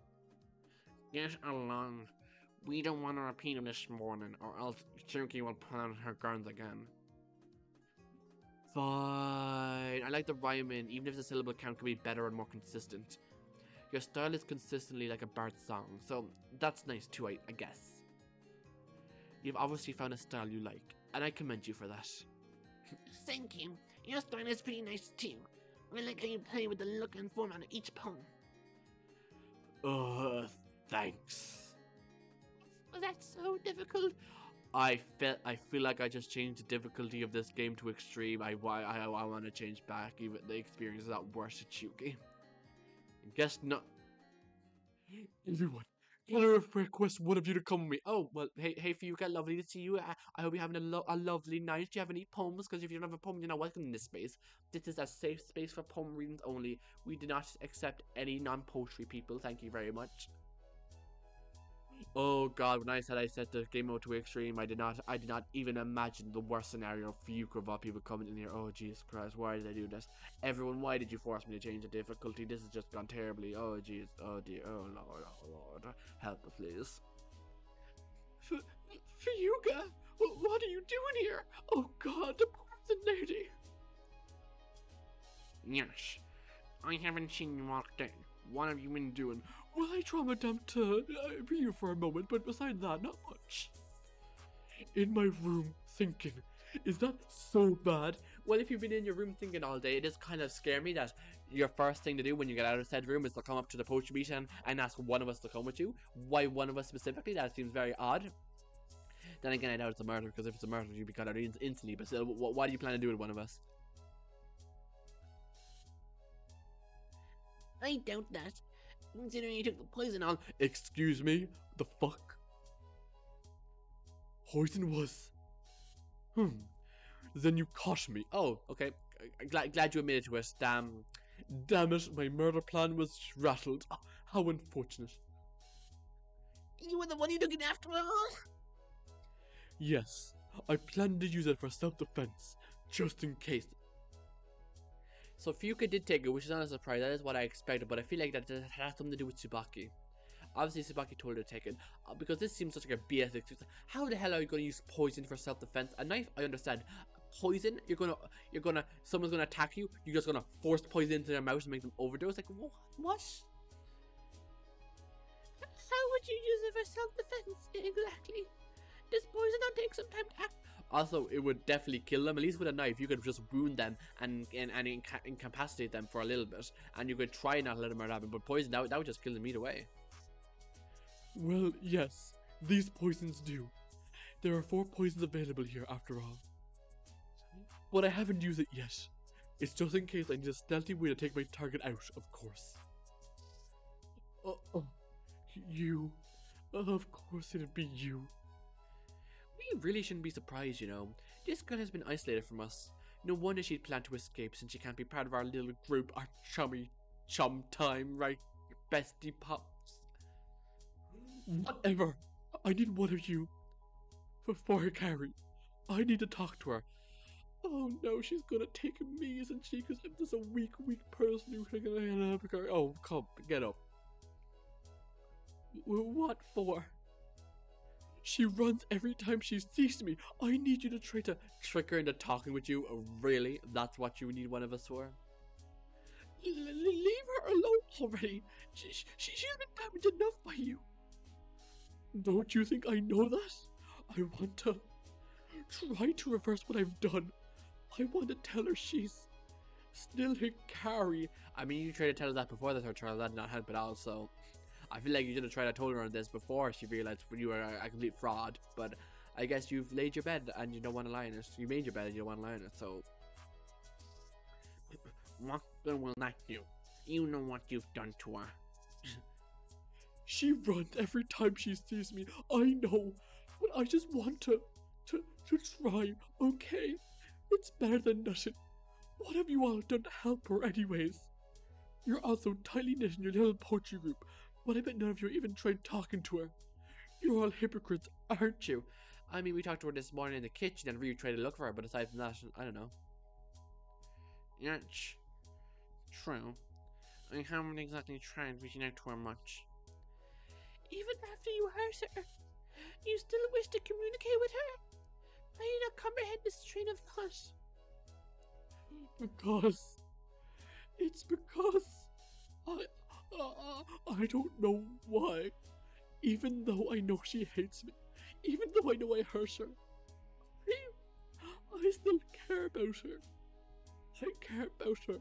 C: Get along. We don't want to repeat it this morning, or else Suki will pull out her guns again.
A: Fine. I like the rhyming, even if the syllable count could be better and more consistent. Your style is consistently like a bard song, so that's nice too, I guess. You've obviously found a style you like, and I commend you for that.
C: Thank you. Your style is pretty nice too. I like how you play with the look and format of each poem.
A: Thanks.
B: Was that so difficult?
A: I feel like I just changed the difficulty of this game to extreme. I want to change back. Even the experience is not worse at Chuki. Guess not. Everyone, can I request one of you to come with me? Oh, well, hey, Fuka, lovely to see you. I hope you're having a lovely night. Do you have any poems? Because if you don't have a poem, you're not welcome in this space. This is a safe space for poem readings only. We do not accept any non-poetry people. Thank you very much. Oh god, when I said I set the game mode to extreme, I did not even imagine the worst scenario for you of all people coming in here. Oh Jesus Christ, why did I do this? Everyone, why did you force me to change the difficulty? This has just gone terribly. Oh jeez, oh dear, oh lord, help us please. Fuyuga, what are you doing here? Oh god, the poison lady.
C: Yes, I haven't seen you walk in. What have you been doing?
A: Well, I trauma dumped you for a moment, but besides that, not much. In my room, thinking. Is that so bad? Well, if you've been in your room thinking all day, it does kind of scare me that your first thing to do when you get out of said room is to come up to the poetry beat and ask one of us to come with you. Why one of us specifically? That seems very odd. Then again, I doubt it's a murder, because if it's a murder, you'd be cut out instantly. But still, what do you plan to do with one of us?
C: I doubt that. Considering you took the poison on.
A: Excuse me? The fuck? Poison was... Then you caught me. Oh, okay. Glad you admitted to it. Damn it, my murder plan was rattled. Oh, how unfortunate.
C: You were the one who took it after all?
A: Yes, I planned to use it for self-defense, just in case. So Fuka did take it, which is not a surprise. That is what I expected, but I feel like that has something to do with Tsubaki. Obviously, Tsubaki told her to take it because this seems such like a BS excuse. How the hell are you going to use poison for self-defense? A knife, I understand. Poison, someone's gonna attack you. You're just gonna force poison into their mouth and make them overdose. Like what?
B: How would you use it for self-defense? Exactly. Does poison not take some time to act?
A: Also, it would definitely kill them. At least with a knife, you could just wound them and incapacitate them for a little bit, and you could try not to let them hurt happen. But poison, that would just kill them either way. Well, yes, these poisons do. There are 4 poisons available here after all. But I haven't used it yet. It's just in case I need a stealthy way to take my target out, of course. You. Of course it'd be you. We really shouldn't be surprised, you know. This girl has been isolated from us. No wonder she'd plan to escape since she can't be part of our little group, our chum time, right? Bestie pops. Whatever. I need one of you. For her, Carrie. I need to talk to her. Oh no, she's gonna take me, isn't she? Because I'm just a weak person who's gonna help her. Oh, come, get up. What for? She runs every time she sees me. I need you to try to trick her into talking with you. Really? That's what you need one of us for? Leave her alone already. She's been damaged enough by you. Don't you think I know that? I want to try to reverse what I've done. I want to tell her she's still her Carrie. I mean, you tried to tell her that before the third trial. That did not help at all, so I feel like you should have tried to tell her on this before she realized you were a complete fraud. But I guess you've laid your bed and you don't want to lie in it. You made your bed and you don't want to lie in it, so...
C: What good will that do? You know what you've done to her.
A: She runs every time she sees me. I know, but I just want to try, okay? It's better than nothing. What have you all done to help her anyways? You're all so tightly knit in your little poetry group, but I bet none of you even tried talking to her. You're all hypocrites, aren't you? I mean, we talked to her this morning in the kitchen and really tried to look for her, but aside from that, I don't know.
C: That's true. I haven't exactly tried reaching out to her much.
B: Even after you hurt her, you still wish to communicate with her? I do not comprehend this train of thought.
A: It's because I don't know why. Even though I know she hates me, even though I know I hurt her, I still care about her. I care about her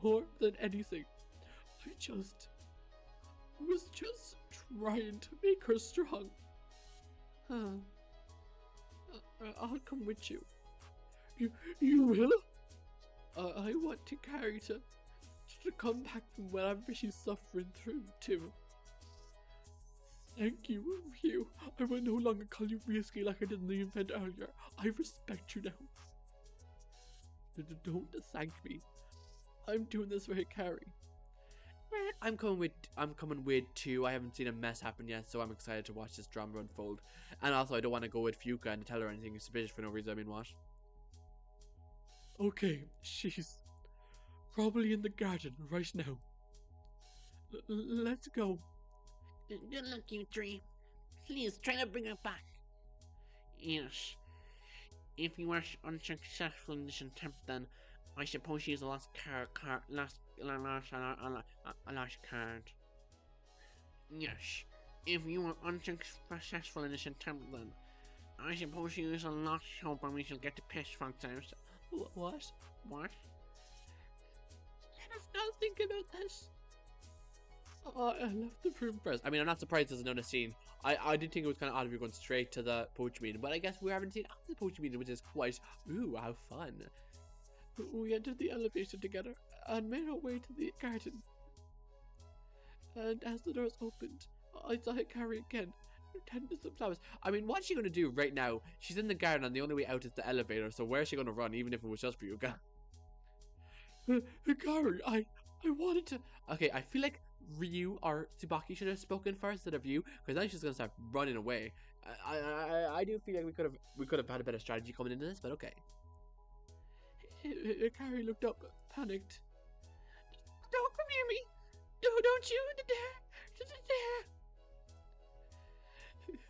A: more than anything. I was just trying to make her strong. I'll come with you. You will? I want to carry to come back from whatever she's suffering through too. Thank you, Ryu. I will no longer call you Risky like I did in the event earlier. I respect you now. Don't thank me. I'm doing this for Hikari. I'm coming with too. I haven't seen a mess happen yet, so I'm excited to watch this drama unfold. And also, I don't want to go with Fuka and tell her anything suspicious for no reason. I mean, what? Okay, she's probably in the garden right now. Let's go.
C: Good luck, you three. Please try to bring her back. Yes. If you are unsuccessful in this attempt, then I suppose she is the last card. Yes. If you are unsuccessful in this attempt, then I suppose she is a lost hope and we shall get the piss fucked out.
A: What?
C: What?
B: Let us not think about this.
A: I left the room first. I mean, I'm not surprised there's another scene. I did think it was kind of odd if we were going straight to the poetry meeting, but I guess we haven't seen after the poetry meeting, which is quite, ooh, how fun. We entered the elevator together and made our way to the garden. And as the doors opened, I saw Hikari again, tending some flowers. I mean, what's she going to do right now? She's in the garden and the only way out is the elevator, so where's she going to run, even if it was just for you? Hikari, I wanted to... Okay, I feel like Ryu or Tsubaki should have spoken first instead of you, because now she's gonna start running away. I do feel like we could have had a better strategy coming into this, but okay. Hikari looked up, panicked.
B: Don't come near me! Don't you dare!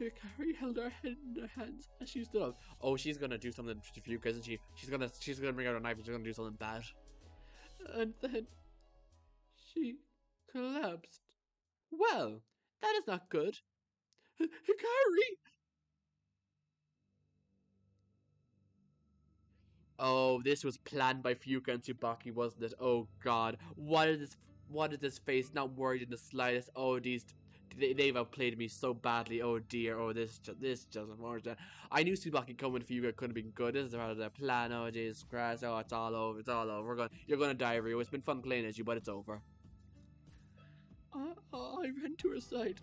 A: Hikari held her head in her hands as she stood up. Oh, she's gonna do something to Fuka, isn't she? She's gonna bring out a knife and she's gonna do something bad. And then she collapsed. Well, that is not good. Hikari! Oh, this was planned by Fuka and Tsubaki, wasn't it? Oh god. What is this face? Not worried in the slightest. Oh, they've outplayed me so badly. Oh dear. Oh, this just unfortunate. I knew Tsubaki coming for Fuka couldn't have been good. This is part of the plan. Oh Jesus Christ. Oh, it's all over. It's all over. You're gonna die, Ryo. It's been fun playing as you, but it's over. I ran to her side.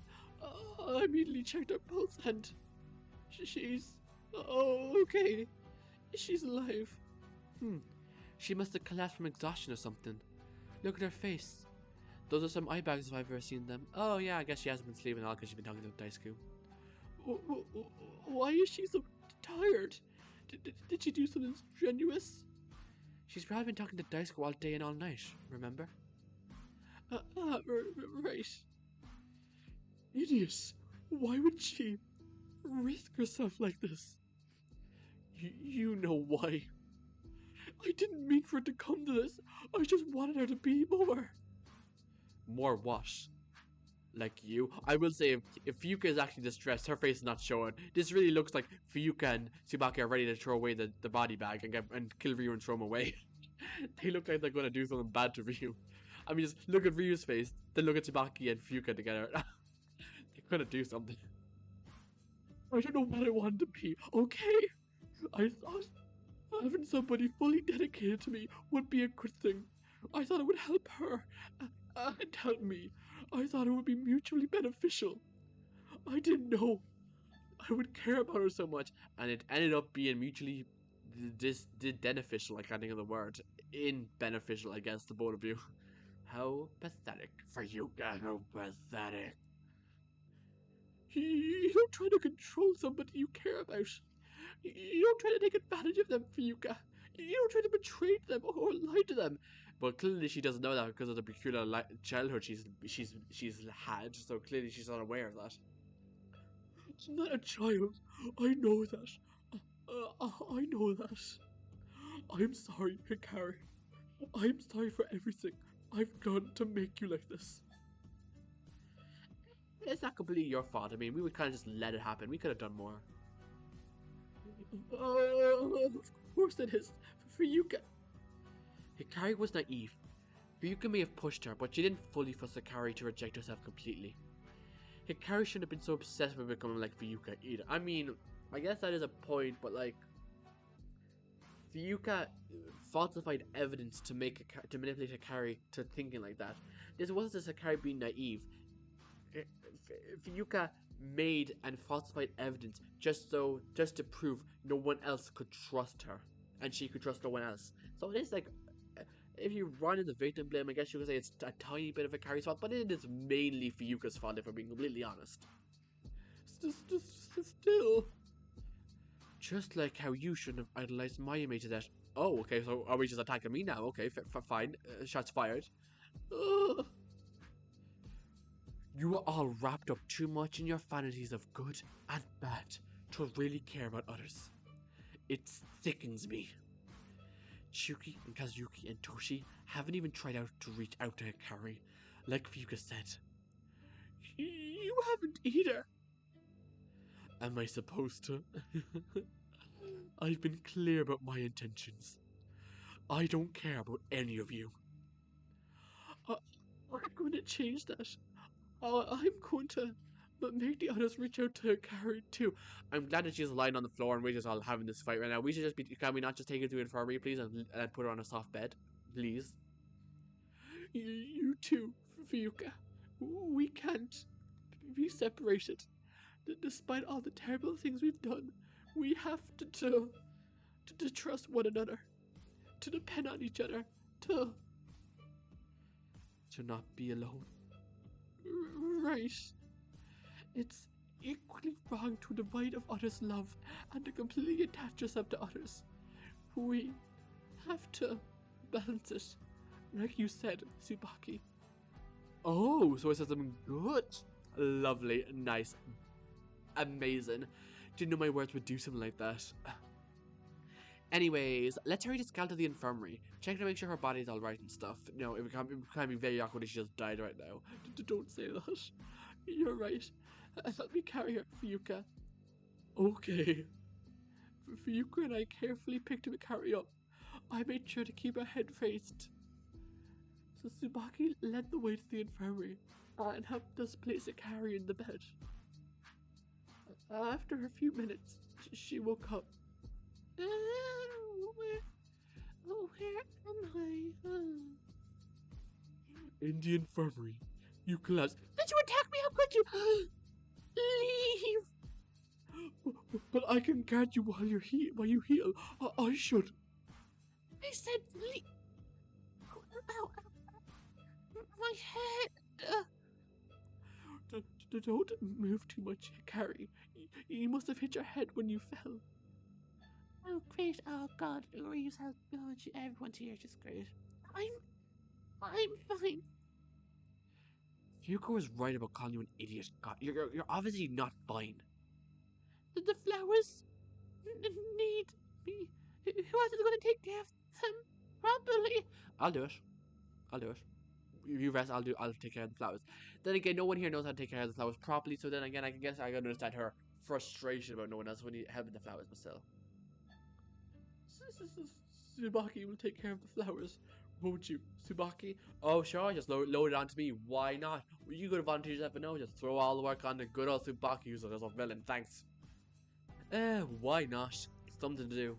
A: I immediately checked her pulse and she's okay. She's alive. She must have collapsed from exhaustion or something. Look at her face. Those are some eye bags if I've ever seen them. Oh yeah, I guess she hasn't been sleeping at all because she's been talking to Daisuke. Why is she so tired? Did she do something strenuous? She's probably been talking to Daisuke all day and all night, remember? Right. Idiot. Why would she risk herself like this? You know why. I didn't mean for it to come to this. I just wanted her to be more. More what? Like you? I will say, if Fuka is actually distressed, her face is not showing. This really looks like Fuka and Tsubaki are ready to throw away the body bag and kill Ryu and throw him away. They look like they're going to do something bad to Ryu. I mean, just look at Ryu's face, then look at Tsubaki and Fuka together. They're going to do something. I don't know what I wanted to be, okay? I thought having somebody fully dedicated to me would be a good thing. I thought it would help her and help me. I thought it would be mutually beneficial. I didn't know I would care about her so much, and it ended up being mutually beneficial. I can't think of the word. Beneficial, I guess, to both of you. How pathetic for you, guys. How pathetic. You don't try to control somebody you care about. You don't try to take advantage of them, Fuka. You don't try to betray them or lie to them. But clearly she doesn't know that because of the peculiar childhood she's had. So clearly she's not aware of that. It's not a child. I know that. I know that. I'm sorry, Hikari. I'm sorry for everything I've done to make you like this. It's not completely your fault. I mean, we would kind of just let it happen. We could have done more. Of course it is. Ryuka. Hikari was naive. Ryuka may have pushed her, but she didn't fully force Hikari to reject herself completely. Hikari shouldn't have been so obsessed with becoming like Ryuka either. I mean, I guess that is a point, but like, Ryuka falsified evidence to manipulate Hikari to thinking like that. This wasn't just Hikari being naive. Ryuka made and falsified evidence just to prove no one else could trust her, and she could trust no one else. So it is like, if you run in the victim blame, I guess you could say it's a tiny bit of Hikari's fault, but it is mainly Ryuka's fault, if I'm being completely honest. Still, just like how you shouldn't have idolized Mayumi to that. Oh, okay, so are we just attacking me now? Okay, fine. Shots fired. You are all wrapped up too much in your fantasies of good and bad to really care about others. It sickens me. Shuki and Kazuki and Toshi haven't even tried out to reach out to Hikari, like Fuka said. You haven't either. Am I supposed to? I've been clear about my intentions. I don't care about any of you. I'm going to change that. I'm going to make the others reach out to Hikari too. I'm glad that she's lying on the floor and we're just all having this fight right now. We should just be. Can we not just take her to the infirmary, please, and put her on a soft bed, please? You too, Fuka. We can't be separated. Despite all the terrible things we've done, we have to trust one another, to depend on each other, to not be alone. Right. It's equally wrong to divide of others' love and to completely attach yourself to others. We have to balance it, like you said, Tsubaki. Oh, so I said something good. Lovely, nice. Amazing. Didn't know my words would do something like that. Anyways, let's hurry to Scal to the infirmary. Check to make sure her body's alright and stuff. No, it would be very awkward if she just died right now. Don't say that. You're right. Let me carry her, Fuyuka. Okay. Fuyuka and I carefully picked Mikari up. I made sure to keep her head raised. So Tsubaki led the way to the infirmary and helped us place Ikari in the bed. After a few minutes, she woke up.
B: Where am I?
A: In the infirmary, you collapsed.
B: Did you attack me? How could you? Leave!
A: But I can guard you while you heal. I should.
B: I said leave. Ow. My head.
A: Don't move too much, Ikari. You must have hit your head when you fell.
B: Oh, great. Oh, God. Ryu's help. Oh, everyone's here. Just great. I'm fine.
A: Yuko was right about calling you an idiot. God, you're obviously not fine.
B: The flowers need me. Who else is going to take care of them properly?
A: I'll do it. You rest. I'll take care of the flowers. Then again, no one here knows how to take care of the flowers properly. So then again, I can guess I can understand her frustration about no one else when you helping the flowers. But still, Tsubaki will take care of the flowers, won't you, Tsubaki? Oh sure, just load it onto me. Why not? You could have volunteered yourself, but no, just throw all the work on the good old Tsubaki, who's a villain. Thanks. Why not? Something to do.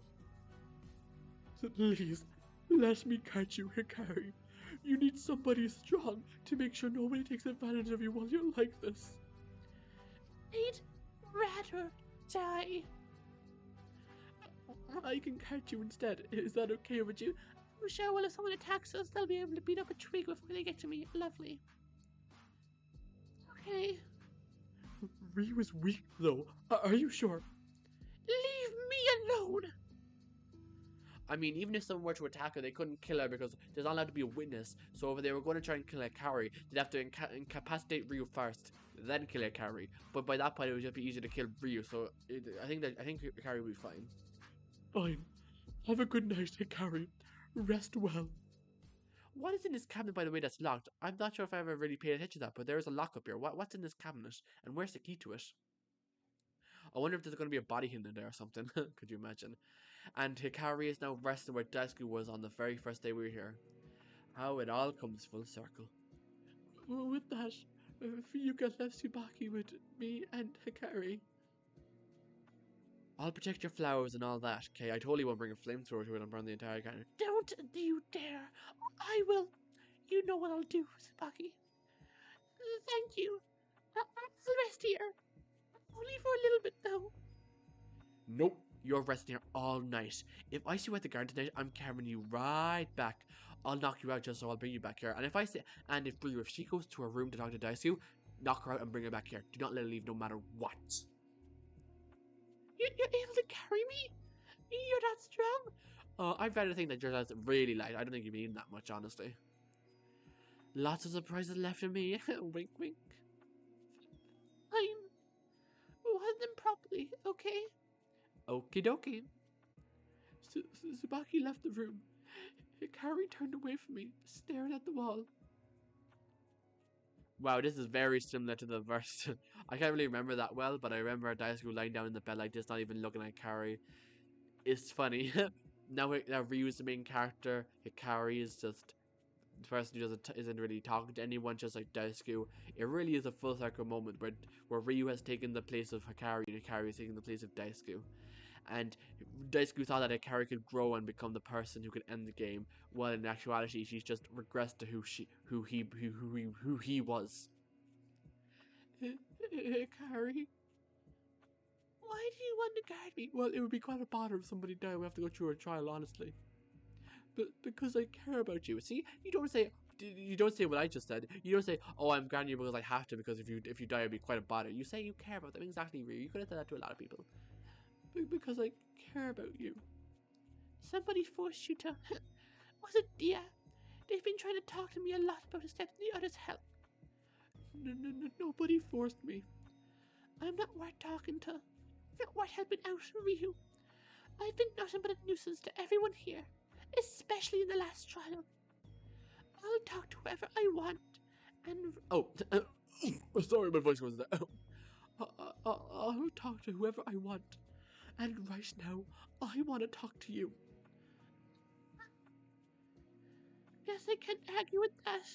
A: Please, let me catch you, Hikari. You need somebody strong to make sure nobody takes advantage of you while you're like this.
B: I'd rather die.
A: I can catch you instead. Is that okay with you?
B: Oh, sure, well, if someone attacks us, they'll be able to beat up a twig before they get to me. Lovely. Okay.
A: Ryu is weak, though. Are you sure?
B: Leave me alone!
A: I mean, even if someone were to attack her, they couldn't kill her because there's not allowed to be a witness. So if they were going to try and kill Ikari, they'd have to incapacitate Ryu first, then kill Ikari. But by that point, it would just be easier to kill Ryu. So I think Ikari will be fine. Fine. Have a good night, Hikari. Rest well. What is in this cabinet, by the way, that's locked? I'm not sure if I ever really paid attention to that, but there is a lock up here. What's in this cabinet? And where's the key to it? I wonder if there's going to be a body hidden in there or something. Could you imagine? And Hikari is now resting where Daisuke was on the very first day we were here. How it all comes full circle. With that, Fuyuka left Tsubaki with me and Hikari. I'll protect your flowers and all that, okay? I totally won't bring a flamethrower to it and burn the entire cabinet.
B: Don't you dare! I will. You know what I'll do, Tsubaki. Thank you. I'll rest here. Only for a little bit, though.
A: Nope, you're resting here all night. If I see you at the garden tonight, I'm carrying you right back. I'll knock you out just so I'll bring you back here. And if she goes to her room to talk to Daisuke, knock her out and bring her back here. Do not let her leave no matter what.
B: You're able to carry me? You're that strong?
A: I'd rather think that yours is really light. I don't think you mean that much, honestly. Lots of surprises left for me. Wink, wink.
B: Fine. Hold them properly, okay?
A: Okie dokie. Tsubaki left the room. Hikari turned away from me, staring at the wall. Wow, this is very similar to the verse. I can't really remember that well, but I remember Daisuke lying down in the bed like this, not even looking at Hikari. It's funny. now Ryu is the main character. Hikari is just the person who isn't really talking to anyone, just like Daisuke. It really is a full circle moment where Ryu has taken the place of Hikari and Hikari has taken the place of Daisuke. And Daisuke thought that Hikari could grow and become the person who could end the game, while in actuality she's just regressed to who he was. Hikari, why do you want to guard me? Well, it would be quite a bother if somebody died. We have to go through a trial, honestly. But because I care about you. See, you don't say what I just said. You don't say, "Oh, I'm guarding you because I have to." Because if you die, it'd be quite a bother. You say you care about them. Exactly, Ryu. You could have said that to a lot of people. Because I care about you.
B: Somebody forced you to. Was it Dia? They've been trying to talk to me a lot about accepting the others' help.
A: No, nobody forced me.
B: I'm not worth talking to. Not worth helping out, Ryu. I've been nothing but a nuisance to everyone here, especially in the last trial. I'll talk to whoever I want, and
A: Oh, sorry, my voice was there. I'll talk to whoever I want, and right now, I want to talk to you.
B: yes, I can't argue with that.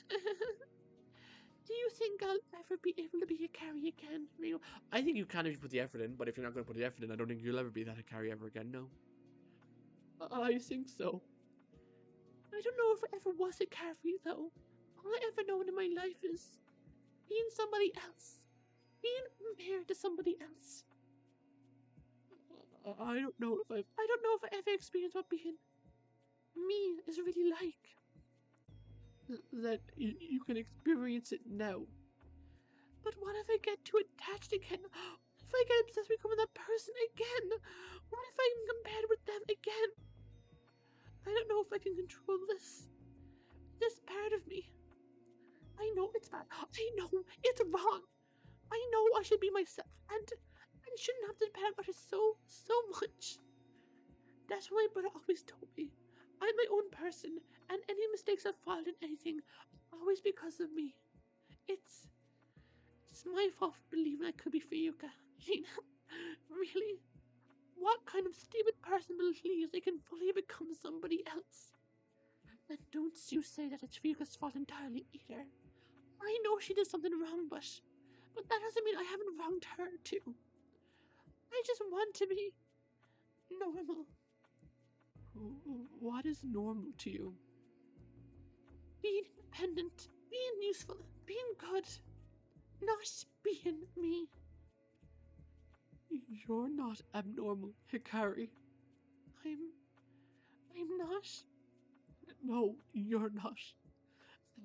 B: Do you think I'll ever be able to be a carry again, Ryu?
A: I think you can if you put the effort in, but if you're not going to put the effort in, I don't think you'll ever be that a carry ever again, no. I think so.
B: I don't know if I ever was a carry, though. All I ever known in my life is being somebody else. Being compared to somebody else.
A: I don't know if I've...
B: I don't know if I ever experienced what being me is really like.
A: that you can experience it now.
B: But what if I get too attached again? What if I get obsessed with becoming that person again? What if I'm compared with them again? I don't know if I can control this. This part of me. I know it's bad. I know it's wrong. I know I should be myself and shouldn't have to depend on others so much. That's what my brother always told me. I'm my own person, and any mistakes I've fallen in anything are always because of me. It's my fault for believing I could be Fuyuka. Really? What kind of stupid person believes they can fully become somebody else? And don't you say that it's Fuyuka's fault entirely either. I know she did something wrong, but that doesn't mean I haven't wronged her too. I just want to be normal.
A: What is normal to you?
B: Being independent, being useful, being good, not being me.
A: You're not abnormal, Hikari.
B: I'm not.
A: No, you're not.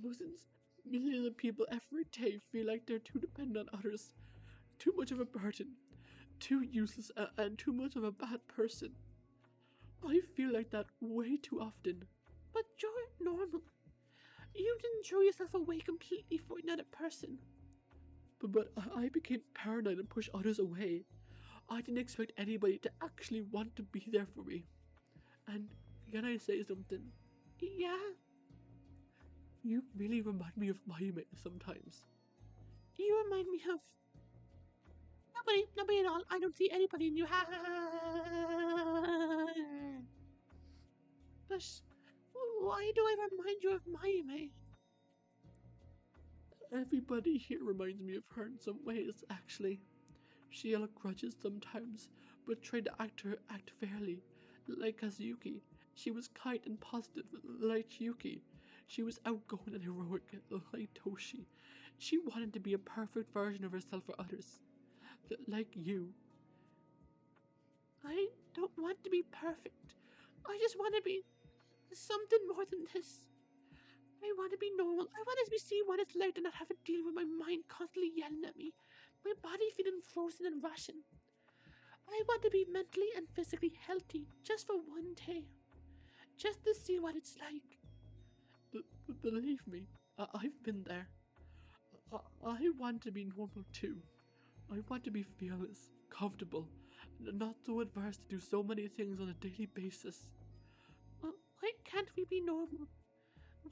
A: Thousands, millions of people every day feel like they're too dependent on others, too much of a burden, too useless, and too much of a bad person. I feel like that way too often.
B: But you're normal. You didn't throw yourself away completely for another person.
A: But I became paranoid and pushed others away. I didn't expect anybody to actually want to be there for me. And can I say something?
B: Yeah?
A: You really remind me of Mayume sometimes.
B: You remind me of... Nobody at all. I don't see anybody in you. But why do I remind you of Mayume?
A: Everybody here reminds me of her in some ways, actually. She held grudges sometimes, but tried to act fairly, like Kazuki. She was kind and positive, like Yuki. She was outgoing and heroic, like Toshi. She wanted to be a perfect version of herself for others, like you.
B: I don't want to be perfect. I just want to be something more than this. I want to be normal. I want to see what it's like to not have to deal with my mind constantly yelling at me, my body feeling frozen and Russian. I want to be mentally and physically healthy just for one day, just to see what it's like.
A: Believe me, I've been there. I want to be normal too. I want to be fearless, comfortable, not so adverse to do so many things on a daily basis.
B: Why can't we be normal?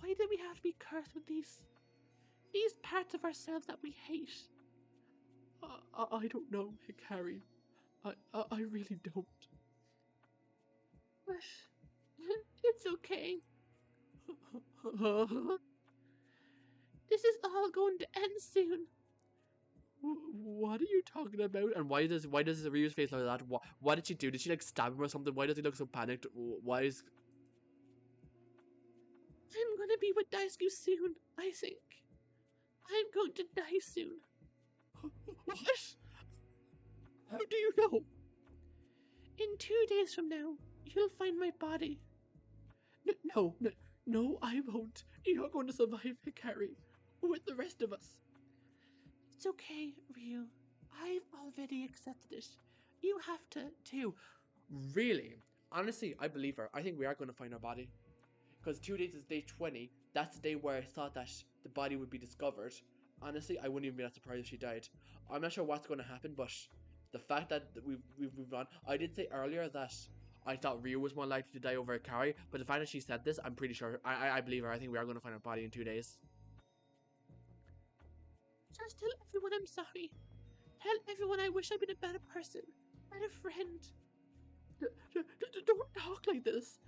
B: Why do we have to be cursed with these parts of ourselves that we hate?
A: I don't know, Hikari. I really don't.
B: But it's okay. This is all going to end soon.
A: What are you talking about? And why does Ryu's face like that? What did she do? Did she like stab him or something? Why does he look so panicked? Why is...
B: I'm gonna be with Daisuke soon, I think. I'm going to die soon.
A: What? How do you know?
B: In 2 days from now, you'll find my body.
A: No, I won't. You're going to survive, Hikari, with the rest of us.
B: It's okay, Ryu. I've already accepted it. You have to, too.
A: Really? Honestly, I believe her. I think we are going to find our body. Because 2 days is day 20. That's the day where I thought that the body would be discovered. honestly, I wouldn't even be that surprised if she died. I'm not sure what's going to happen, but the fact that we've moved on. I did say earlier that I thought Ryu was more likely to die over Akari, but the fact that she said this, I'm pretty sure. I believe her. I think we are going to find her body in 2 days.
B: Just tell everyone I'm sorry. Tell everyone I wish I'd been a better person, better friend.
A: Don't talk like this.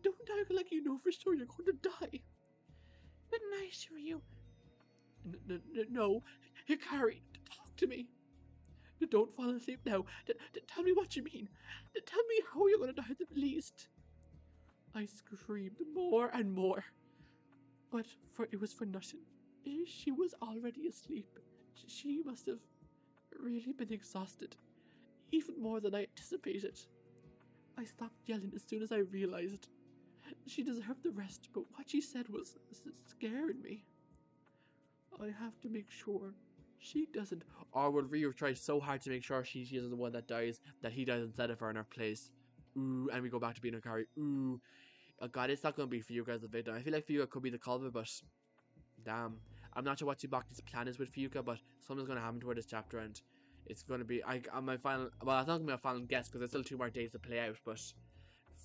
A: Don't talk like you know for sure you're going to die.
B: Good night, Ryu.
A: No, Hikari, talk to me. Don't fall asleep now. Tell me what you mean. Tell me how you're going to die at the least. I screamed more and more. But it was for nothing. She was already asleep. She must have really been exhausted. Even more than I anticipated. I stopped yelling as soon as I realized she deserved the rest, but what she said was scaring me. I have to make sure she doesn't. Or will Ryu try so hard to make sure she isn't the one that dies, that he dies instead of her in her place? Ooh, and we go back to being Akari. Ooh. Oh god, it's not going to be Fuuka as the victim. I feel like Fuuka could be the culprit, but damn. I'm not sure what Tsubaki's plan is with Fuuka, but something's going to happen to her this chapter, and it's going to be. On my final. Well, it's not going to be my final guess because there's still 2 more days to play out, but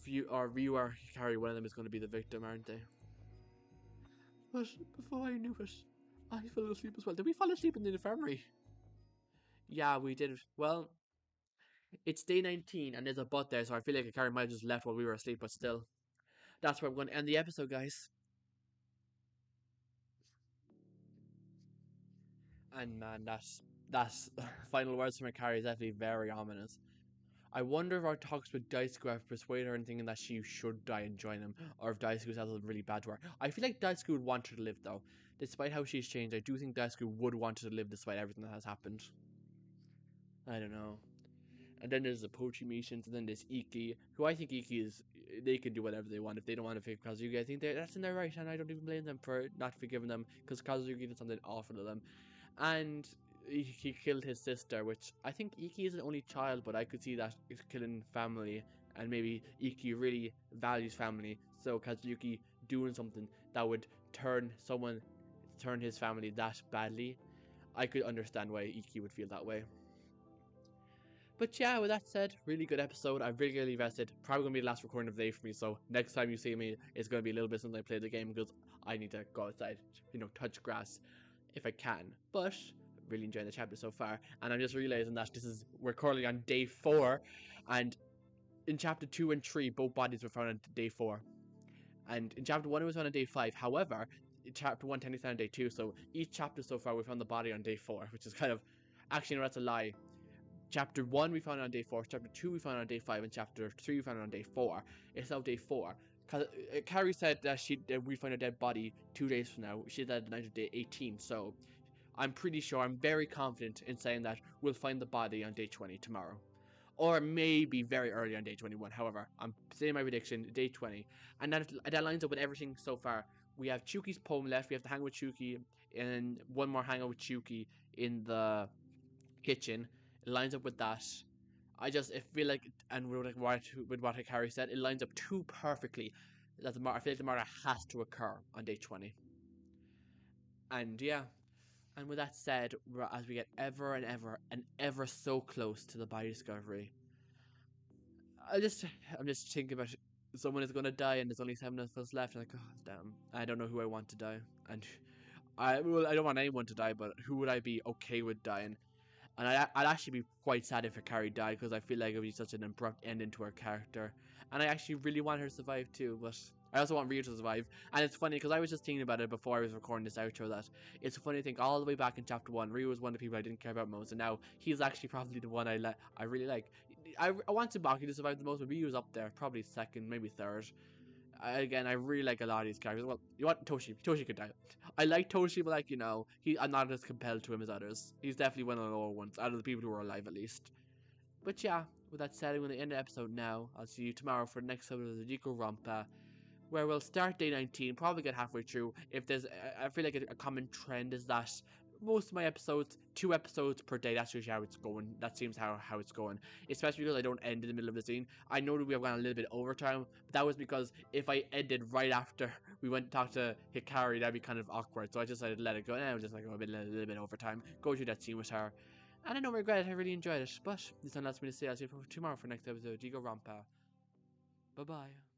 A: Ryu or Hikari, one of them is going to be the victim, aren't they? But before I knew it, I fell asleep as well. Did we fall asleep in the infirmary? Yeah, we did. Well, it's day 19 and there's a butt there, so I feel like Hikari might have just left while we were asleep, but still. That's where we're going to end the episode, guys. And man, that's final words from Hikari is definitely very ominous. I wonder if our talks with Daisuke have persuaded her in thinking that she should die and join him, or if Daisuke says it really bad to her. I feel like Daisuke would want her to live, though. Despite how she's changed, I do think Daisuke would want her to live despite everything that has happened. I don't know. And then there's the Pochi missions, and then there's Iki, who I think Iki is, they can do whatever they want. If they don't want to forgive Kazuki, I think that's in their right, and I don't even blame them for not forgiving them, because Kazuki did something awful to them. And he killed his sister, which I think Iki is an only child, but I could see that killing family, and maybe Iki really values family, so Kazuki doing something that would turn his family that badly, I could understand why Iki would feel that way. But yeah, with that said, really good episode. I'm really invested. Probably going to be the last recording of the day for me, so next time you see me, it's going to be a little bit since I played the game because I need to go outside, touch grass if I can. But really enjoying the chapter so far, and I'm just realizing that we're currently on day 4, and in chapter 2 and 3, both bodies were found on day 4. And in chapter 1, it was found on day 5. However, in chapter 1, technically on day 2, so each chapter so far, we found the body on day 4, which is kind of, actually, no, that's a lie. Chapter 1 we found it on day 4, chapter 2 we found it on day 5, and chapter 3 we found it on day 4. It's now day 4. Carrie said that we find a dead body 2 days from now. She said the night of day 18, so I'm pretty sure, I'm very confident in saying that we'll find the body on day 20 tomorrow. Or maybe very early on day 21. However, I'm saying my prediction, day 20. And that lines up with everything so far. We have Chuki's poem left, we have to hang with Chuki, and one more hangout with Chuki in the kitchen. It lines up with that. I feel like, and with what Hikari said, it lines up too perfectly that I feel like the murder has to occur on day 20. And yeah, and with that said, as we get ever and ever so close to the body discovery, I'm just thinking about someone is gonna die, and there's only 7 of us left. Like, oh damn, I don't know who I want to die, and I don't want anyone to die, but who would I be okay with dying? And I'd actually be quite sad if Hikari died, because I feel like it would be such an abrupt ending to her character. And I actually really want her to survive too, but I also want Ryu to survive. And it's funny, because I was just thinking about it before I was recording this outro, that it's funny to think all the way back in chapter 1, Ryu was one of the people I didn't care about most, and now he's actually probably the one I really like. I want Tsubaki to survive the most, but Ryu's up there, probably second, maybe third. Again, I really like a lot of these characters. Well, you want Toshi? Toshi could die. I like Toshi, but I'm not as compelled to him as others. He's definitely one of the lower ones, out of the people who are alive at least. But yeah, with that said, I'm going to end the episode now. I'll see you tomorrow for the next episode of the Jikoronpa, where we'll start day 19, probably get halfway through. If there's, I feel like a common trend is that most of my episodes, 2 episodes per day. That's usually how it's going. That seems how it's going. Especially because I don't end in the middle of the scene. I know that we have gone a little bit overtime, but that was because if I ended right after we went to talk to Hikari, that'd be kind of awkward. So I decided to let it go. And I was just like, a little bit overtime. Go through that scene with her. And I don't regret it. I really enjoyed it. But this time, that's me to say. I'll see you tomorrow for next episode of Jikoronpa. Bye bye.